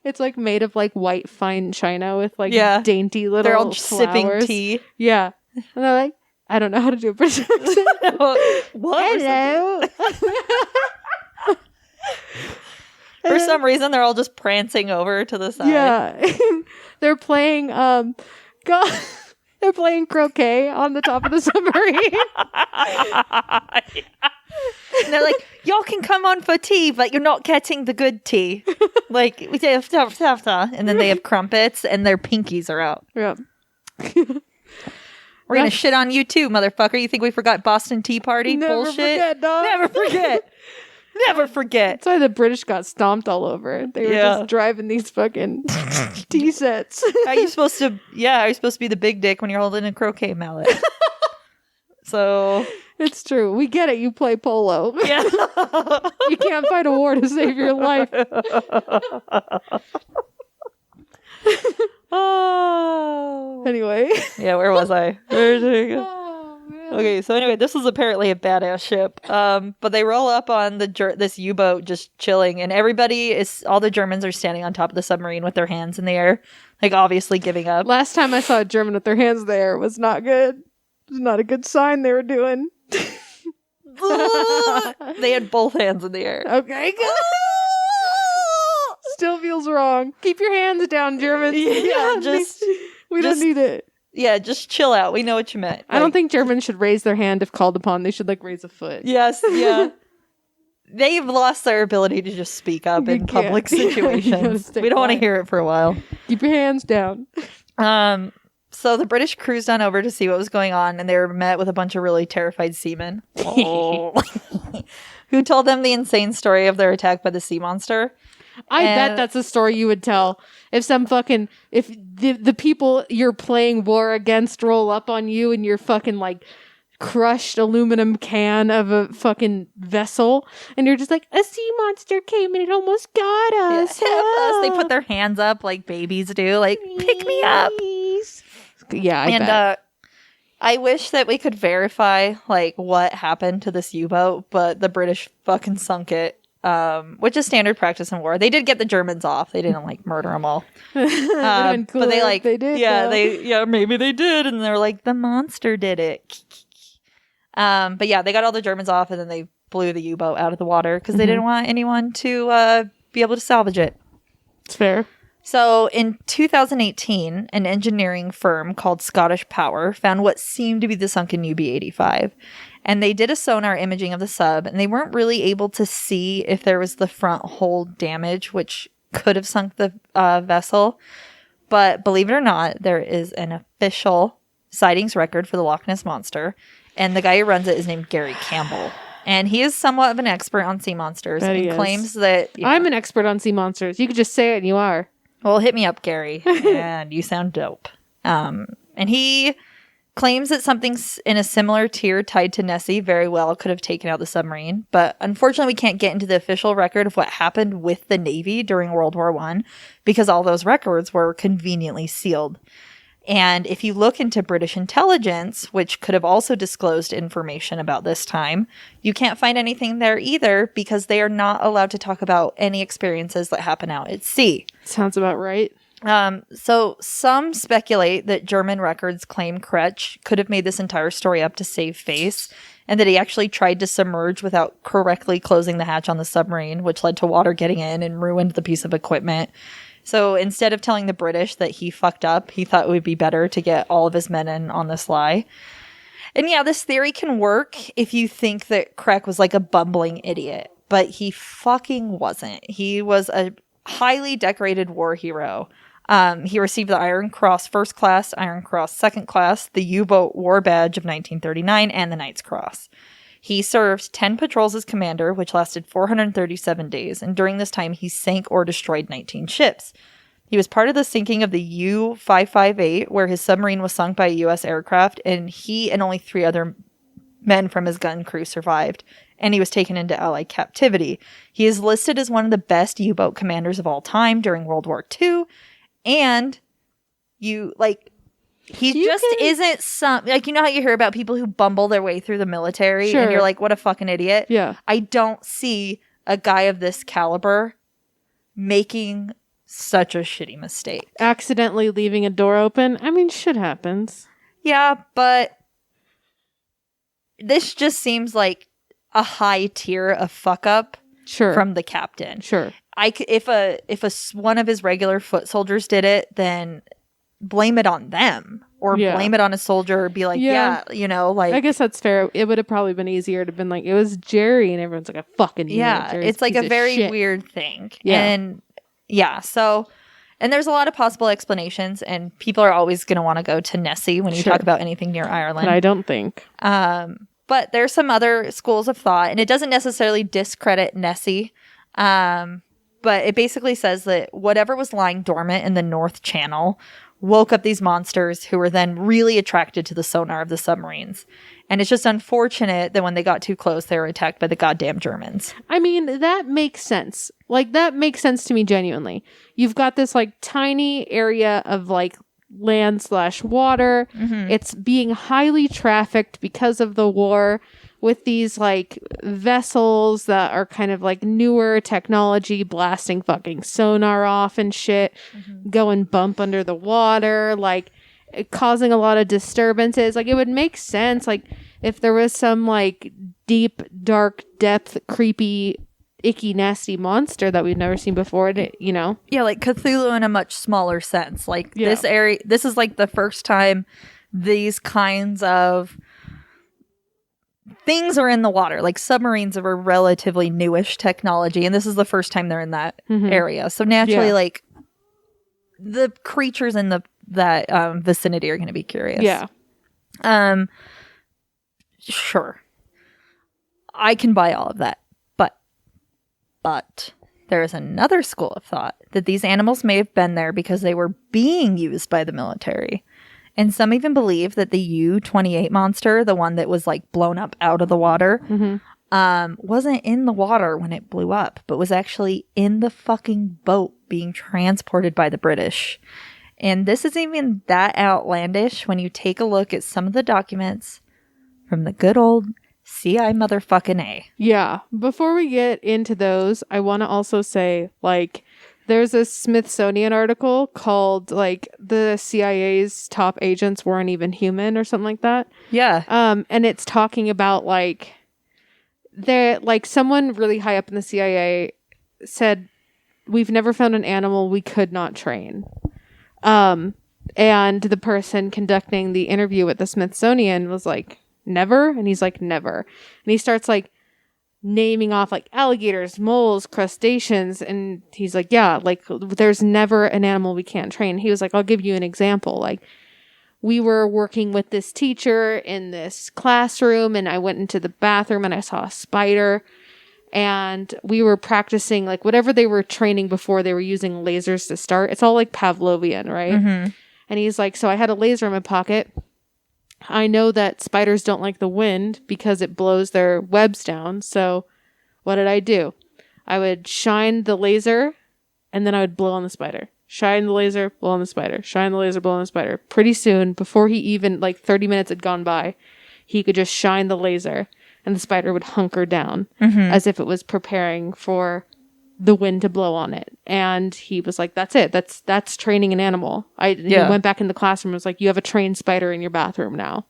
It's like made of like white fine china with like dainty little They're all just flowers. sipping tea. Yeah. And they're like, I don't know how to do a British accent. What? Hello. For some reason, they're all just prancing over to the side. Yeah. They're playing, they're playing croquet on the top of the submarine. And they're like, y'all can come on for tea, but you're not getting the good tea. Like, and then they have crumpets and their pinkies are out. Yeah. We're going to shit on you too, motherfucker. You think we forgot Boston Tea Party bullshit? Forget, dog. Never forget. Never forget. That's why the British got stomped all over. They were just driving these fucking tea sets. How are you supposed to be the big dick when you're holding a croquet mallet? So... It's true. We get it. You play polo. Yeah. You can't fight a war to save your life. Oh. Anyway. Yeah, where was I? Oh, man. Okay, so anyway, this was apparently a badass ship. But they roll up on this U-boat just chilling, and all the Germans are standing on top of the submarine with their hands in the air, like obviously giving up. Last time I saw a German with their hands there was not good. It was not a good sign they were doing. They had both hands in the air. Okay, good. Still feels wrong. Keep your hands down, Germans. Yeah, we don't need it. Yeah, just chill out. We know what you meant. I don't think Germans should raise their hand if called upon. They should like raise a foot. Yes, yeah. They've lost their ability to just speak up in public situations. We don't want to hear it for a while. Keep your hands down. So the British cruised on over to see what was going on, and they were met with a bunch of really terrified seamen. Oh. Who told them the insane story of their attack by the sea monster. I bet that's a story you would tell if the people you're playing war against roll up on you and you're fucking like crushed aluminum can of a fucking vessel, and you're just like, a sea monster came and it almost got us. Yeah, help us. They put their hands up like babies do, like, pick me up. Yeah, I bet. I wish that we could verify like what happened to this U-boat, but the British fucking sunk it, which is standard practice in war. They did get the Germans off. They didn't like murder them all. But they like they did. Yeah, maybe they did, and they're like, the monster did it. But yeah, they got all the Germans off, and then they blew the U-boat out of the water because they didn't want anyone to be able to salvage it. It's fair. So in 2018, an engineering firm called Scottish Power found what seemed to be the sunken UB-85. And they did a sonar imaging of the sub, and they weren't really able to see if there was the front hull damage, which could have sunk the vessel. But believe it or not, there is an official sightings record for the Loch Ness Monster. And the guy who runs it is named Gary Campbell. And he is somewhat of an expert on sea monsters and claims that... I'm an expert on sea monsters. You could just say it and you are. Well, hit me up, Gary. And you sound dope. And he claims that something in a similar tier tied to Nessie very well could have taken out the submarine. But unfortunately, we can't get into the official record of what happened with the Navy during World War I because all those records were conveniently sealed. And if you look into British intelligence, which could have also disclosed information about this time, you can't find anything there either because they are not allowed to talk about any experiences that happen out at sea. Sounds about right. So some speculate that German records claim Kretsch could have made this entire story up to save face, and that he actually tried to submerge without correctly closing the hatch on the submarine, which led to water getting in and ruined the piece of equipment. So instead of telling the British that he fucked up, he thought it would be better to get all of his men in on this lie. And yeah, this theory can work if you think that Crack was like a bumbling idiot, but he fucking wasn't. He was a highly decorated war hero. He received the Iron Cross First Class, Iron Cross Second Class, the U-Boat War Badge of 1939, and the Knight's Cross. He served 10 patrols as commander, which lasted 437 days, and during this time he sank or destroyed 19 ships. He was part of the sinking of the U-558, where his submarine was sunk by a U.S. aircraft, and he and only 3 other men from his gun crew survived, and he was taken into Allied captivity. He is listed as one of the best U-boat commanders of all time during World War II, and isn't some, like, you know how you hear about people who bumble their way through the military, sure, and you're like, what a fucking idiot. Yeah. I don't see a guy of this caliber making such a shitty mistake. Accidentally leaving a door open. I mean, shit happens. Yeah, but this just seems like a high tier of fuck up from the captain. Sure. If one of his regular foot soldiers did it, then blame it on them, or blame it on a soldier, or be like, I guess that's fair. It would have probably been easier to have been like, it was Jerry, and everyone's like, I fucking knew it. It's like a very weird thing. And there's a lot of possible explanations, and people are always going to want to go to Nessie when you talk about anything near Ireland. But I don't think. But there's some other schools of thought, and it doesn't necessarily discredit Nessie. But it basically says that whatever was lying dormant in the North Channel woke up these monsters who were then really attracted to the sonar of the submarines. And it's just unfortunate that when they got too close, they were attacked by the goddamn Germans. I mean, that makes sense. Like, that makes sense to me genuinely. You've got this, like, tiny area of, like, land/water. Mm-hmm. It's being highly trafficked because of the war, with these, like, vessels that are kind of, like, newer technology, blasting fucking sonar off and shit, going bump under the water, like, causing a lot of disturbances. Like, it would make sense, like, if there was some, like, deep, dark, death, creepy, icky, nasty monster that we've never seen before, you know? Yeah, like Cthulhu in a much smaller sense. Like, this area, this is, like, the first time these kinds of things are in the water. Like, submarines are a relatively newish technology, and this is the first time they're in that area. So naturally, like, the creatures in that vicinity are going to be curious. Yeah. Sure. I can buy all of that. But there is another school of thought that these animals may have been there because they were being used by the military. And some even believe that the U-28 monster, the one that was, like, blown up out of the water, wasn't in the water when it blew up, but was actually in the fucking boat being transported by the British. And this isn't even that outlandish when you take a look at some of the documents from the good old CI motherfucking A. Yeah. Before we get into those, I want to also say, like, there's a Smithsonian article called, like, the CIA's top agents weren't even human or something like that. Yeah. And it's talking about, like, someone really high up in the CIA said, we've never found an animal we could not train. And the person conducting the interview with the Smithsonian was like, never? And he's like, never. And he starts, like, naming off, like, alligators, moles, crustaceans, and he's like, yeah, like, there's never an animal we can't train. He was like, I'll give you an example. Like, we were working with this teacher in this classroom, and I went into the bathroom and I saw a spider, and we were practicing like whatever they were training before. They were using lasers to start. It's all like Pavlovian, right? Mm-hmm. And he's like, so I had a laser in my pocket. I know that spiders don't like the wind because it blows their webs down. So what did I do? I would shine the laser and then I would blow on the spider. Shine the laser, blow on the spider. Shine the laser, blow on the spider. Pretty soon, before he even, like 30 minutes had gone by, he could just shine the laser and the spider would hunker down as if it was preparing for the wind to blow on it. And he was like, that's it. That's training an animal. He went back in the classroom and was like, you have a trained spider in your bathroom now.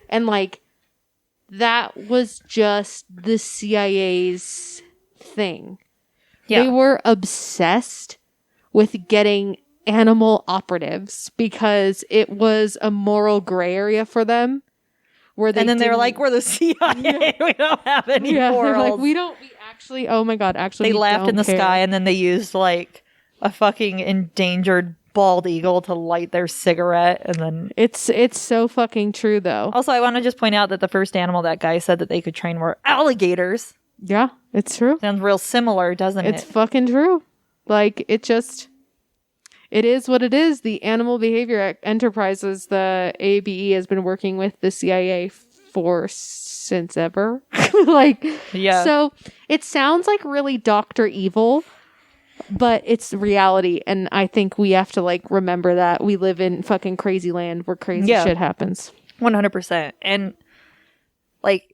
And like, that was just the CIA's thing. Yeah. They were obsessed with getting animal operatives because it was a moral gray area for them. And then they were like, we're the CIA. We don't have any morals. They're like, actually, oh my God, actually, they laughed in the sky, and then they used like a fucking endangered bald eagle to light their cigarette, and then it's so fucking true though. Also, I want to just point out that the first animal that guy said that they could train were alligators. Yeah, it's true. Sounds real similar, doesn't it? It's fucking true. Like, it is what it is. The Animal Behavior Enterprises, the ABE, has been working with the CIA since ever. So it sounds like really Dr. Evil, but it's reality. And I think we have to like remember that we live in fucking crazy land where crazy shit happens. 100%. And like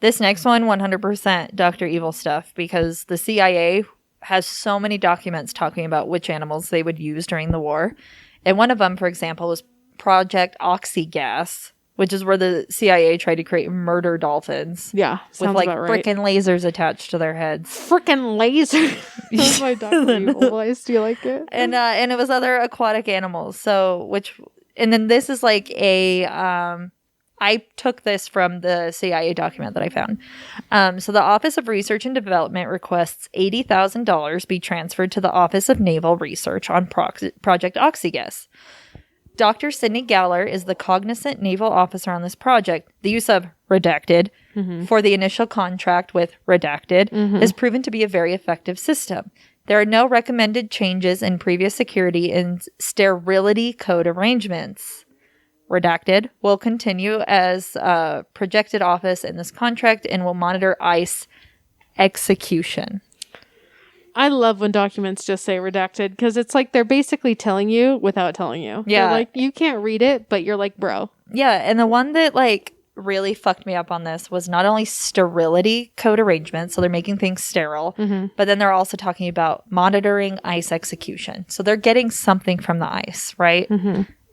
this next one, 100% Dr. Evil stuff, because the CIA has so many documents talking about which animals they would use during the war. And one of them, for example, was Project Oxygas, which is where the CIA tried to create murder dolphins. Yeah, with like frickin' lasers attached to their heads. Frickin' lasers. That's my Dr. Evil voice. Do you like it? And it was other aquatic animals. And then this is like I took this from the CIA document that I found. So the Office of Research and Development requests $80,000 be transferred to the Office of Naval Research on Project Oxygas. Dr. Sidney Galler is the cognizant naval officer on this project. The use of redacted for the initial contract with redacted has proven to be a very effective system. There are no recommended changes in previous security and sterility code arrangements. Redacted will continue as a projected office in this contract and will monitor ICE execution. I love when documents just say redacted because it's like they're basically telling you without telling you. Yeah. They're like, you can't read it, but you're like, bro. Yeah, and the one that like really fucked me up on this was not only sterility code arrangements, so they're making things sterile, but then they're also talking about monitoring ICE execution. So they're getting something from the ICE, right?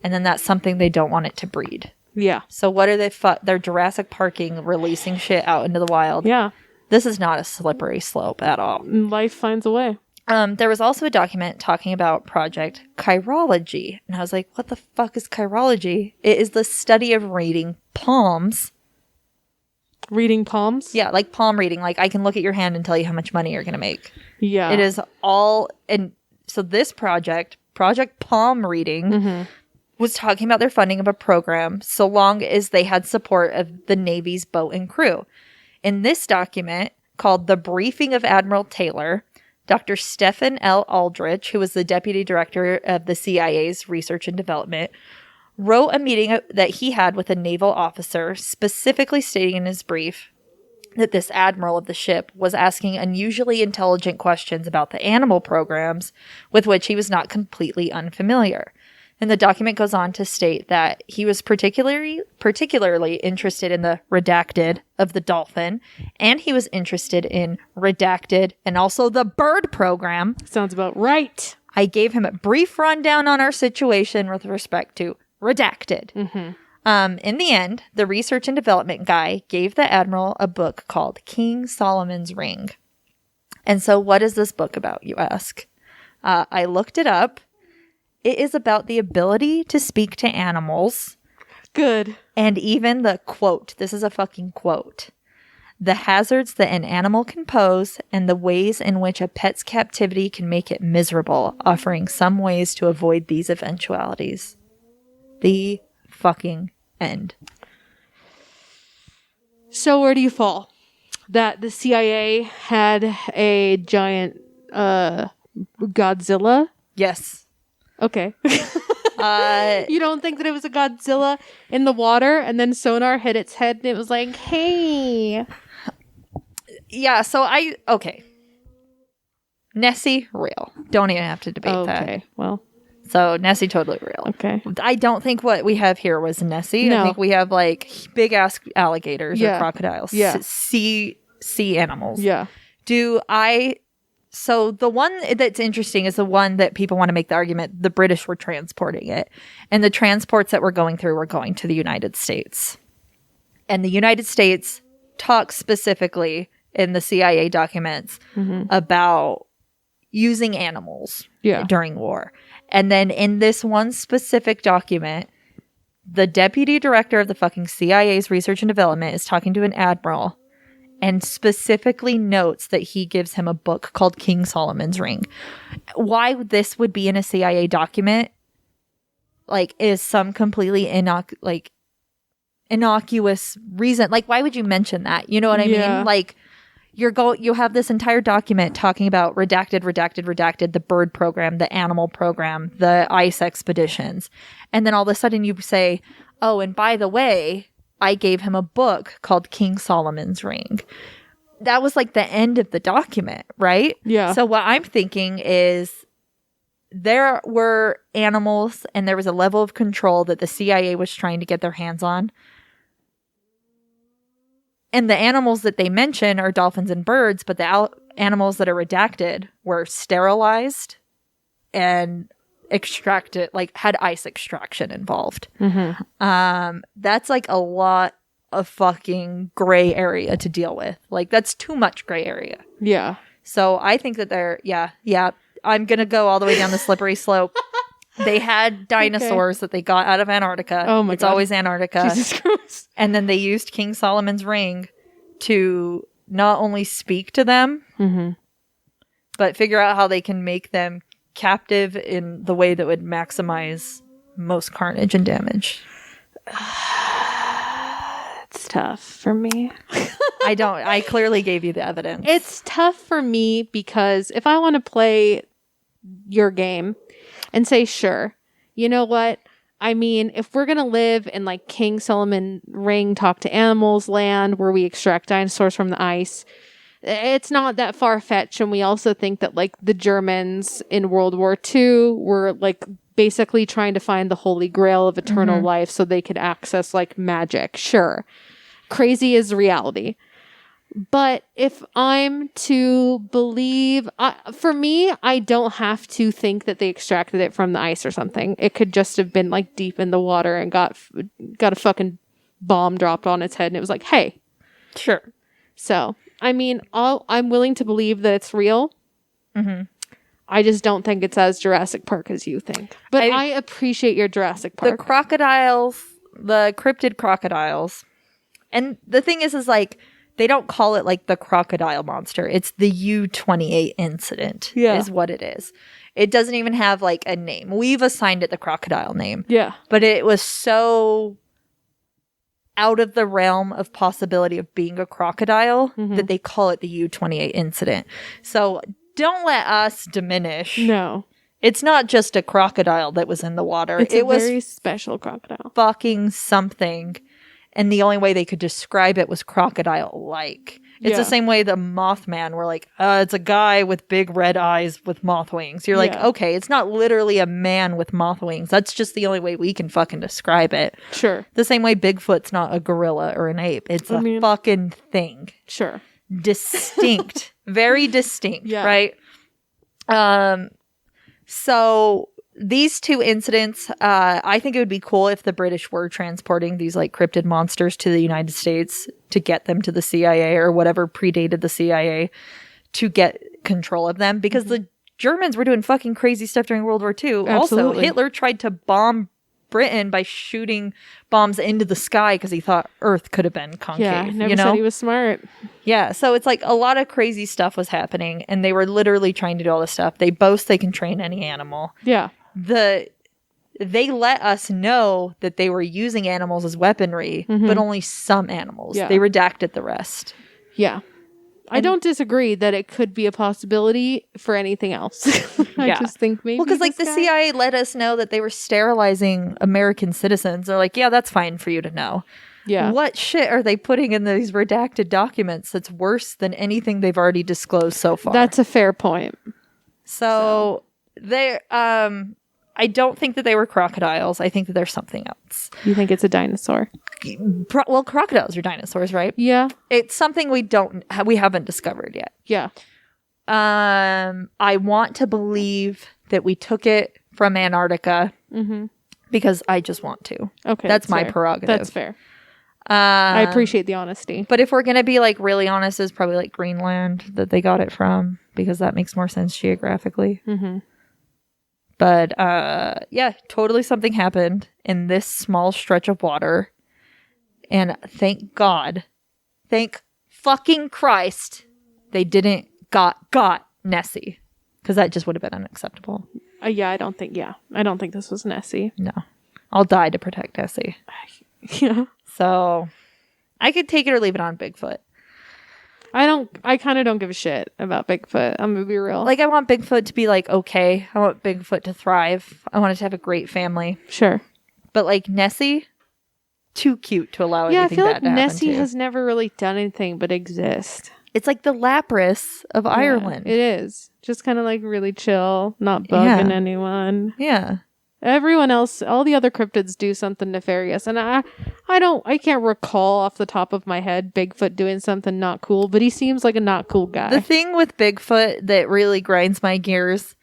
And then that's something they don't want it to breed. Yeah. So what are they? They're Jurassic Parking, releasing shit out into the wild. Yeah. This is not a slippery slope at all. Life finds a way. There was also a document talking about Project Chirology. And I was like, what the fuck is chirology? It is the study of reading palms. Reading palms? Yeah, like palm reading. Like I can look at your hand and tell you how much money you're going to make. Yeah. It is all... And so this Project Palm Reading... was talking about their funding of a program so long as they had support of the Navy's boat and crew. In this document, called The Briefing of Admiral Taylor, Dr. Stephen L. Aldrich, who was the deputy director of the CIA's Research and Development, wrote a meeting that he had with a naval officer, specifically stating in his brief that this admiral of the ship was asking unusually intelligent questions about the animal programs with which he was not completely unfamiliar. And the document goes on to state that he was particularly interested in the redacted of the dolphin, and he was interested in redacted and also the bird program. Sounds about right. I gave him a brief rundown on our situation with respect to redacted. In the end, the research and development guy gave the admiral a book called King Solomon's Ring. And so what is this book about, you ask? I looked it up. It is about the ability to speak to animals. Good. And even the quote, this is a fucking quote, the hazards that an animal can pose and the ways in which a pet's captivity can make it miserable, offering some ways to avoid these eventualities. The fucking end. So where do you fall? That the CIA had a giant Godzilla? Yes. Okay. You don't think that it was a Godzilla in the water and then sonar hit its head and it was like, hey. Yeah, so okay. Nessie, real. Don't even have to debate that. Okay, well. So Nessie, totally real. Okay. I don't think what we have here was Nessie. No. I think we have like big ass alligators or crocodiles. Yeah. Sea animals. Yeah. So the one that's interesting is the one that people want to make the argument the British were transporting it. And the transports that were going through were going to the United States. And the United States talks specifically in the CIA documents about using animals during war. And then in this one specific document, the deputy director of the fucking CIA's research and development is talking to an admiral and specifically notes that he gives him a book called King Solomon's Ring. Why this would be in a CIA document, like, is some completely innocuous reason. Like, why would you mention that? You know what I mean? Like, you have this entire document talking about redacted, the bird program, the animal program, the ice expeditions. And then all of a sudden you say, oh, and by the way, I gave him a book called King Solomon's Ring. That was like the end of the document, right? Yeah. So what I'm thinking is there were animals and there was a level of control that the CIA was trying to get their hands on. And the animals that they mention are dolphins and birds, but the animals that are redacted were sterilized and extracted, like had ice extraction involved. That's like a lot of fucking gray area to deal with. Like, that's too much gray area. Yeah. So I think that I'm gonna go all the way down the slippery slope. They had dinosaurs that they got out of Antarctica. Oh my God. It's always Antarctica. Jesus Christ. And then they used King Solomon's Ring to not only speak to them, but figure out how they can make them captive in the way that would maximize most carnage and damage. It's tough for me. I clearly gave you the evidence. It's tough for me because if I want to play your game and say, sure, you know what? I mean, if we're going to live in like King Solomon Ring, talk to animals land where we extract dinosaurs from the ice, it's not that far-fetched. And we also think that like the Germans in World War II were like basically trying to find the holy grail of eternal life so they could access like magic. Sure. Crazy is reality. But if I'm to believe, for me, I don't have to think that they extracted it from the ice or something. It could just have been like deep in the water and got a fucking bomb dropped on its head and it was like, hey. Sure. So, I mean, I'm willing to believe that it's real. I just don't think it's as Jurassic Park as you think. But I appreciate your Jurassic Park. The crocodiles, the cryptid crocodiles. And the thing is like, they don't call it like the crocodile monster. It's the U-28 incident is what it is. It doesn't even have like a name. We've assigned it the crocodile name. Yeah. But it was so out of the realm of possibility of being a crocodile that they call it the U-28 incident. So don't let us diminish. No. It's not just a crocodile that was in the water. It was a very special crocodile. Fucking something. And the only way they could describe it was crocodile-like. It's the same way the Mothman were like, it's a guy with big red eyes with moth wings. You're like, okay, it's not literally a man with moth wings. That's just the only way we can fucking describe it. Sure. The same way Bigfoot's not a gorilla or an ape. It's a fucking thing. Sure. Distinct. Very distinct, right? So these two incidents, I think it would be cool if the British were transporting these like cryptid monsters to the United States to get them to the CIA or whatever predated the CIA to get control of them, because the Germans were doing fucking crazy stuff during World War II. Absolutely. Also, Hitler tried to bomb Britain by shooting bombs into the sky because he thought Earth could have been concave. Yeah, never said he was smart. Yeah, so it's like a lot of crazy stuff was happening, and they were literally trying to do all this stuff. They boast they can train any animal. Yeah. they let us know that they were using animals as weaponry, but only some animals. Yeah. They redacted the rest. Yeah. I don't disagree that it could be a possibility for anything else. I just think maybe. Well, because like the CIA let us know that they were sterilizing American citizens. They're like, yeah, that's fine for you to know. Yeah. What shit are they putting in these redacted documents that's worse than anything they've already disclosed so far? That's a fair point. So they, I don't think that they were crocodiles. I think that there's something else. You think it's a dinosaur? Well, crocodiles are dinosaurs, right? Yeah. It's something we haven't discovered yet. Yeah. I want to believe that we took it from Antarctica because I just want to. Okay. That's my fair. prerogative. That's fair. I appreciate the honesty. But if we're going to be like really honest, it's probably like Greenland that they got it from because that makes more sense geographically. But yeah, totally something happened in this small stretch of water. And thank God, thank fucking Christ, they didn't got Nessie. Because that just would have been unacceptable. Yeah, I don't think this was Nessie. No. I'll die to protect Nessie. Yeah. So I could take it or leave it on Bigfoot. I kind of don't give a shit about Bigfoot. I'm gonna be real. Like, I want Bigfoot to be like, okay. I want Bigfoot to thrive. I want it to have a great family. Sure. But like Nessie, too cute to allow anything bad to happen. Nessie has never really done anything but exist. It's like the Lapras of Ireland. It is. Just kind of like really chill, not bugging anyone. Yeah. Everyone else, all the other cryptids do something nefarious. And I can't recall off the top of my head Bigfoot doing something not cool, but he seems like a not cool guy. The thing with Bigfoot that really grinds my gears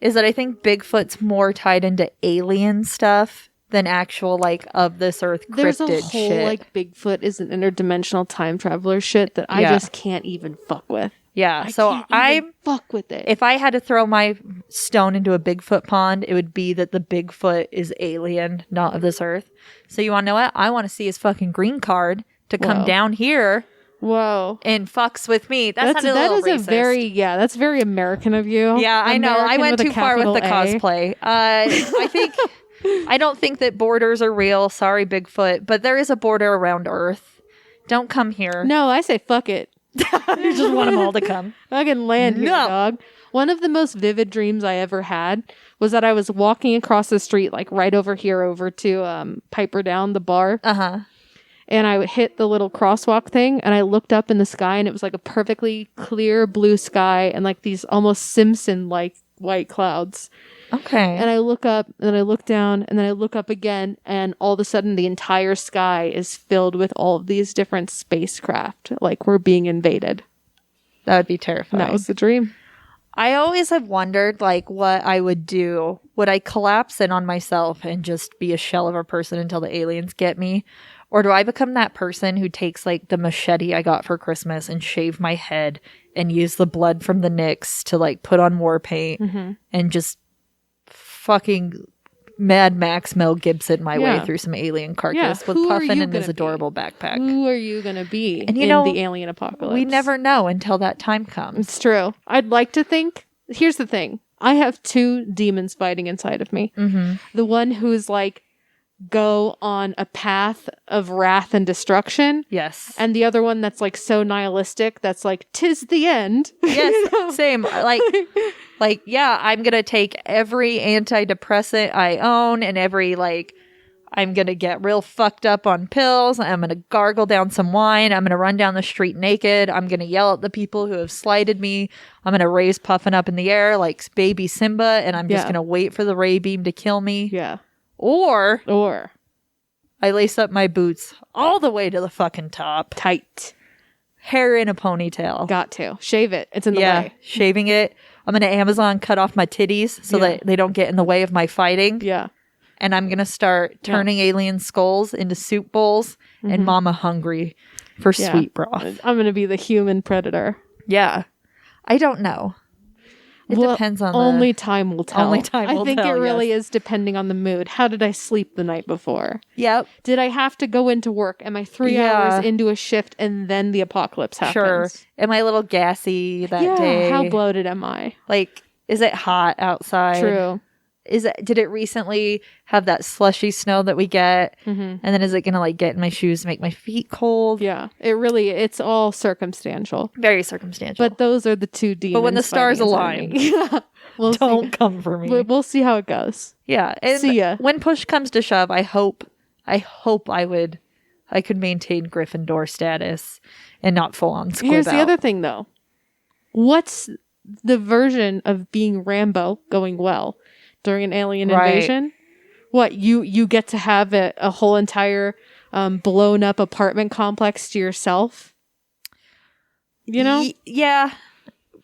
is that I think Bigfoot's more tied into alien stuff than actual, like, of this earth cryptid There's a whole, shit. like, Bigfoot is an interdimensional time traveler shit that I just can't even fuck with. Yeah, so I fuck with it. If I had to throw my stone into a Bigfoot pond, it would be that the Bigfoot is alien, not of this earth. So you want to know what? I want to see his fucking green card to come down here. Whoa. And fucks with me. That is racist. That's very American of you. Yeah, I know. I went too far with the cosplay. I don't think that borders are real. Sorry, Bigfoot. But there is a border around Earth. Don't come here. No, I say fuck it. You just want them all to come. Fucking land here, dog. One of the most vivid dreams I ever had was that I was walking across the street, like right over here, over to Piper Down, the bar. And I hit the little crosswalk thing, and I looked up in the sky, and it was like a perfectly clear blue sky and like these almost Simpson-like white clouds. Okay. And I look up, and then I look down, and then I look up again, and all of a sudden the entire sky is filled with all of these different spacecraft, like we're being invaded. That would be terrifying. And that was the dream. I always have wondered, like, what I would do. Would I collapse in on myself and just be a shell of a person until the aliens get me? Or do I become that person who takes, like, the machete I got for Christmas and shave my head and use the blood from the nicks to, like, put on war paint and just fucking Mad Max Mel Gibson my way through some alien carcass with Puffin in his adorable backpack? Who are you going to be in the alien apocalypse? We never know until that time comes. It's true. I'd like to think. Here's the thing. I have two demons fighting inside of me. The one who's like, go on a path of wrath and destruction. Yes. And the other one that's like so nihilistic that's like, 'tis the end. Yes. Same. Like, yeah, I'm going to take every antidepressant I own and every, like, I'm going to get real fucked up on pills. I'm going to gargle down some wine. I'm going to run down the street naked. I'm going to yell at the people who have slighted me. I'm going to raise Puffin up in the air like baby Simba, and I'm just going to wait for the ray beam to kill me. Yeah. Or I lace up my boots all the way to the fucking top. Tight. Hair in a ponytail. Got to. Shave it. It's in the way. Shaving it. I'm going to Amazon cut off my titties so that they don't get in the way of my fighting. Yeah. And I'm going to start turning alien skulls into soup bowls and mama hungry for sweet broth. I'm going to be the human predator. Yeah. I don't know. It depends on only time will tell. Only time will tell. I think it really is depending on the mood. How did I sleep the night before? Yep. Did I have to go into work? Am I 3 hours into a shift and then the apocalypse happens? Sure. Am I a little gassy that day? How bloated am I? Like, is it hot outside? True. did it recently have that slushy snow that we get? Mhm. And then is it going to like get in my shoes, make my feet cold? Yeah, it's all circumstantial. Very circumstantial. But those are the two demons. But when the stars fighting align, yeah, don't come for me. We'll see how it goes. Yeah. And see ya. When push comes to shove, I hope I could maintain Gryffindor status and not full on squib Here's out. the other thing though. What's the version of being Rambo going well during an alien invasion? What, you get to have a whole entire blown up apartment complex to yourself? You know? Yeah.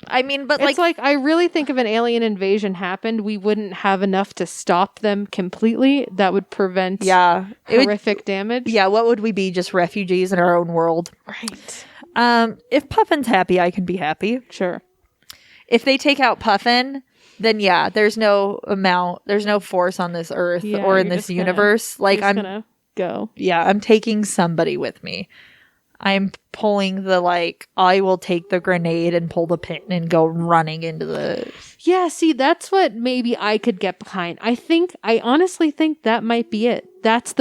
I mean, but it's like I really think if an alien invasion happened, we wouldn't have enough to stop them completely. That would prevent horrific damage. Yeah, what would we be? Just refugees in our own world. Right. If Puffin's happy, I can be happy. Sure. If they take out Puffin, then yeah, there's no force on this earth or in this universe. Like I'm gonna go. Yeah, I'm taking somebody with me. I'm pulling I will take the grenade and pull the pin and go running into the... Yeah, see, that's what maybe I could get behind. I honestly think that might be it. That's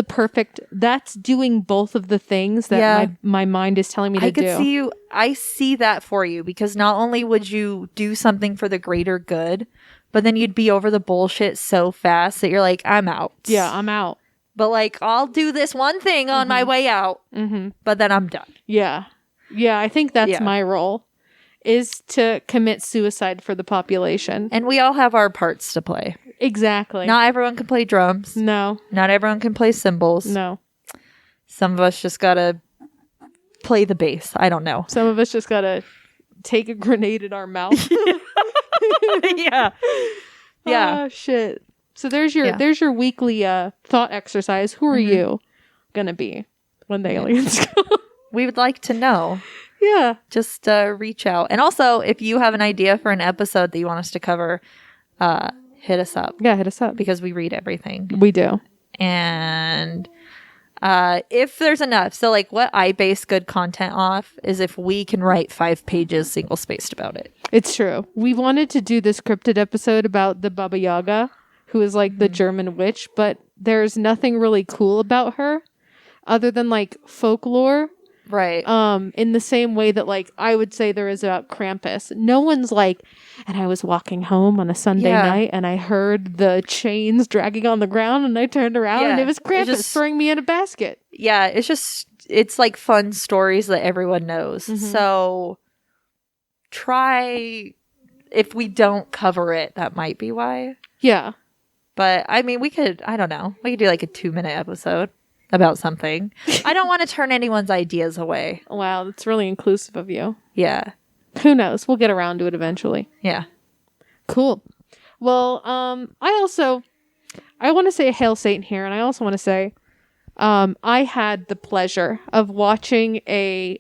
doing both of the things that my mind is telling me to do. I see that for you, because not only would you do something for the greater good, but then you'd be over the bullshit so fast that you're like, I'm out. Yeah, I'm out. But I'll do this one thing on my way out, but then I'm done. Yeah. Yeah, I think that's my role, is to commit suicide for the population. And we all have our parts to play. Exactly. Not everyone can play drums. No. Not everyone can play cymbals. No. Some of us just gotta play the bass. I don't know. Some of us just gotta take a grenade in our mouth. Yeah. Yeah. Oh, shit. So there's your weekly thought exercise. Who are you gonna be when the aliens come? We would like to know. Yeah. Just reach out. And also, if you have an idea for an episode that you want us to cover, hit us up. Yeah, hit us up. Because we read everything. We do. And if there's enough. So what I base good content off is if we can write 5 pages single spaced about it. It's true. We wanted to do this cryptid episode about the Baba Yaga, who is the German witch, but there's nothing really cool about her other than folklore. Right. In the same way that I would say there is about Krampus. No one's and I was walking home on a Sunday night and I heard the chains dragging on the ground and I turned around and it was Krampus throwing me in a basket. Yeah, it's fun stories that everyone knows. So try, if we don't cover it, that might be why. Yeah. But I mean, we could do a 2-minute episode about something. I don't want to turn anyone's ideas away. Wow, that's really inclusive of you. Yeah. Who knows? We'll get around to it eventually. Yeah. Cool. Well, I want to say Hail Satan here, and I also want to say I had the pleasure of watching a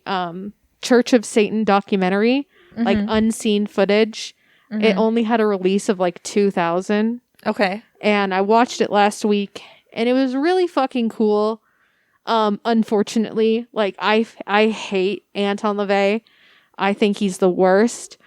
Church of Satan documentary, unseen footage. It only had a release of 2,000. Okay. And I watched it last week, and it was really fucking cool. Unfortunately, I hate Anton LaVey. I think he's the worst.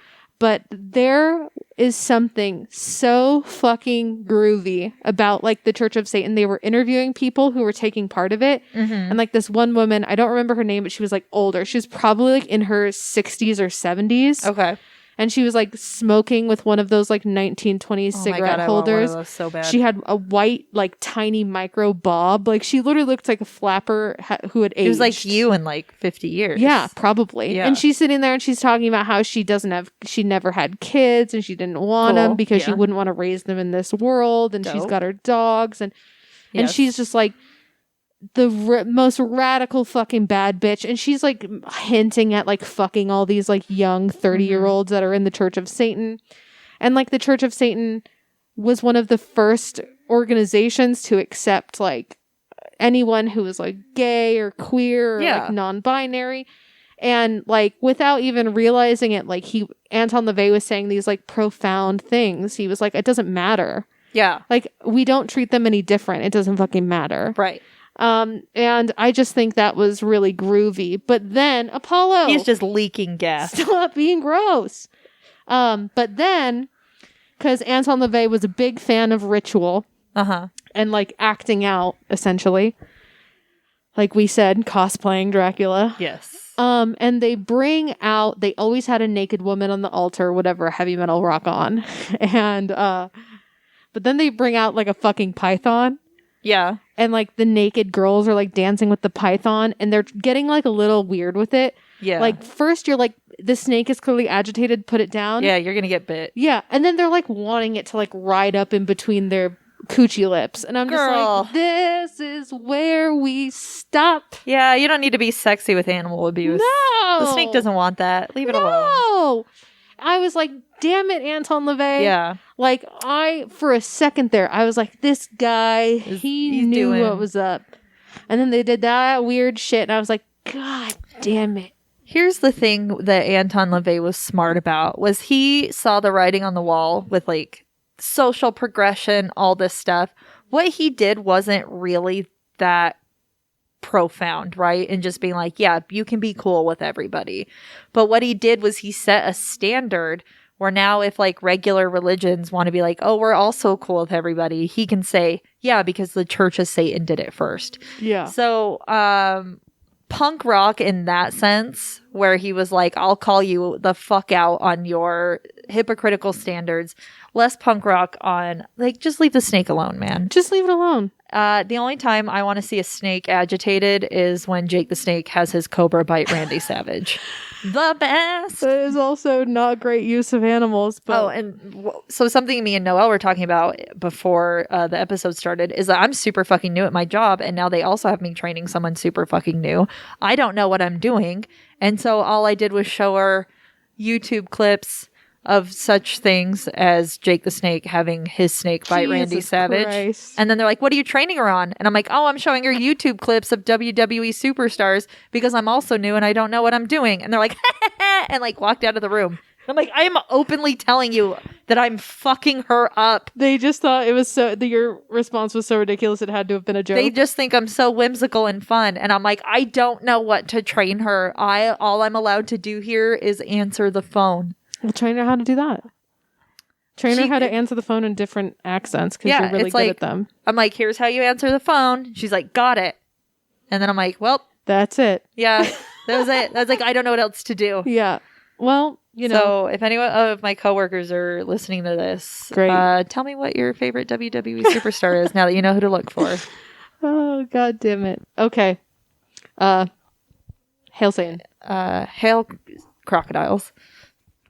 But there is something so fucking groovy about the Church of Satan. They were interviewing people who were taking part of it. And this one woman, I don't remember her name, but she was older. She was probably in her 60s or 70s. Okay. And she was smoking with one of those 1920s cigarette holders. I want one of those so bad. She had a white tiny micro bob. She literally looked like a flapper who had aged. It was you in 50 years. Yeah, probably. Yeah. And she's sitting there and she's talking about how she never had kids and she didn't want them because she wouldn't want to raise them in this world. And she's got her dogs and she's just the most radical fucking bad bitch, and she's hinting at fucking all these young 30-year-olds that are in the Church of Satan. And the Church of Satan was one of the first organizations to accept anyone who was gay or queer or non-binary. And without even realizing it, Anton LaVey was saying these profound things. He was it doesn't matter. Yeah. We don't treat them any different. It doesn't fucking matter. Right. And I just think that was really groovy. But then Apollo, he's just leaking gas. Stop being gross. But then because Anton LaVey was a big fan of ritual. And like acting out, essentially. Like we said, cosplaying Dracula. Yes. And they always had a naked woman on the altar, whatever heavy metal rock on. And, but then they bring out like a fucking python. Yeah. And like the naked girls are like dancing with the python and they're getting like a little weird with it. Yeah. Like first you're like, the snake is clearly agitated, put it down. Yeah, you're going to get bit. Yeah. And then they're like wanting it to like ride up in between their coochie lips. And I'm just like, this is where we stop. Yeah, you don't need to be sexy with animal abuse. No. The snake doesn't want that. Leave it alone. No. I was like, damn it, Anton LaVey. Yeah. Like, for a second there, I was like, this guy, he knew what was up. And then they did that weird shit, and I was like, God damn it. Here's the thing that Anton LaVey was smart about, was he saw the writing on the wall with, like, social progression, all this stuff. What he did wasn't really that profound, right? And just being like, yeah, you can be cool with everybody. But what he did was he set a standard where now if like regular religions want to be like, oh, we're also cool with everybody, he can say, yeah, because the Church of Satan did it first. Yeah. So, punk rock in that sense, where he was like, I'll call you the fuck out on your hypocritical standards. Less punk rock on, like, just leave the snake alone, man. Just leave it alone. The only time I want to see a snake agitated is when Jake the Snake has his cobra bite Randy Savage. The best. That is also not great use of animals. But So something me and Noelle were talking about before the episode started is that I'm super fucking new at my job, and now they also have me training someone super fucking new. I don't know what I'm doing, and so all I did was show her YouTube clips of such things as Jake the Snake having his snake bite Randy Savage. Christ. And then they're like, what are you training her on? And I'm like, oh, I'm showing her YouTube clips of WWE superstars because I'm also new and I don't know what I'm doing. And they're like, and like walked out of the room. I'm like, I am openly telling you that I'm fucking her up. They just thought it was your response was so ridiculous it had to have been a joke. They just think I'm so whimsical and fun. And I'm like, I don't know what to train her. All I'm allowed to do here is answer the phone. Well, train her how to do that. Train her how to answer the phone in different accents because you're really good at them. I'm like, here's how you answer the phone. She's like, got it. And then I'm like, well. That's it. Yeah, that was it. I was like, I don't know what else to do. Yeah. Well, you know. So if anyone of my coworkers are listening to this, great. Tell me what your favorite WWE superstar is now that you know who to look for. Oh, God damn it. Okay. Hail Satan. Hail crocodiles.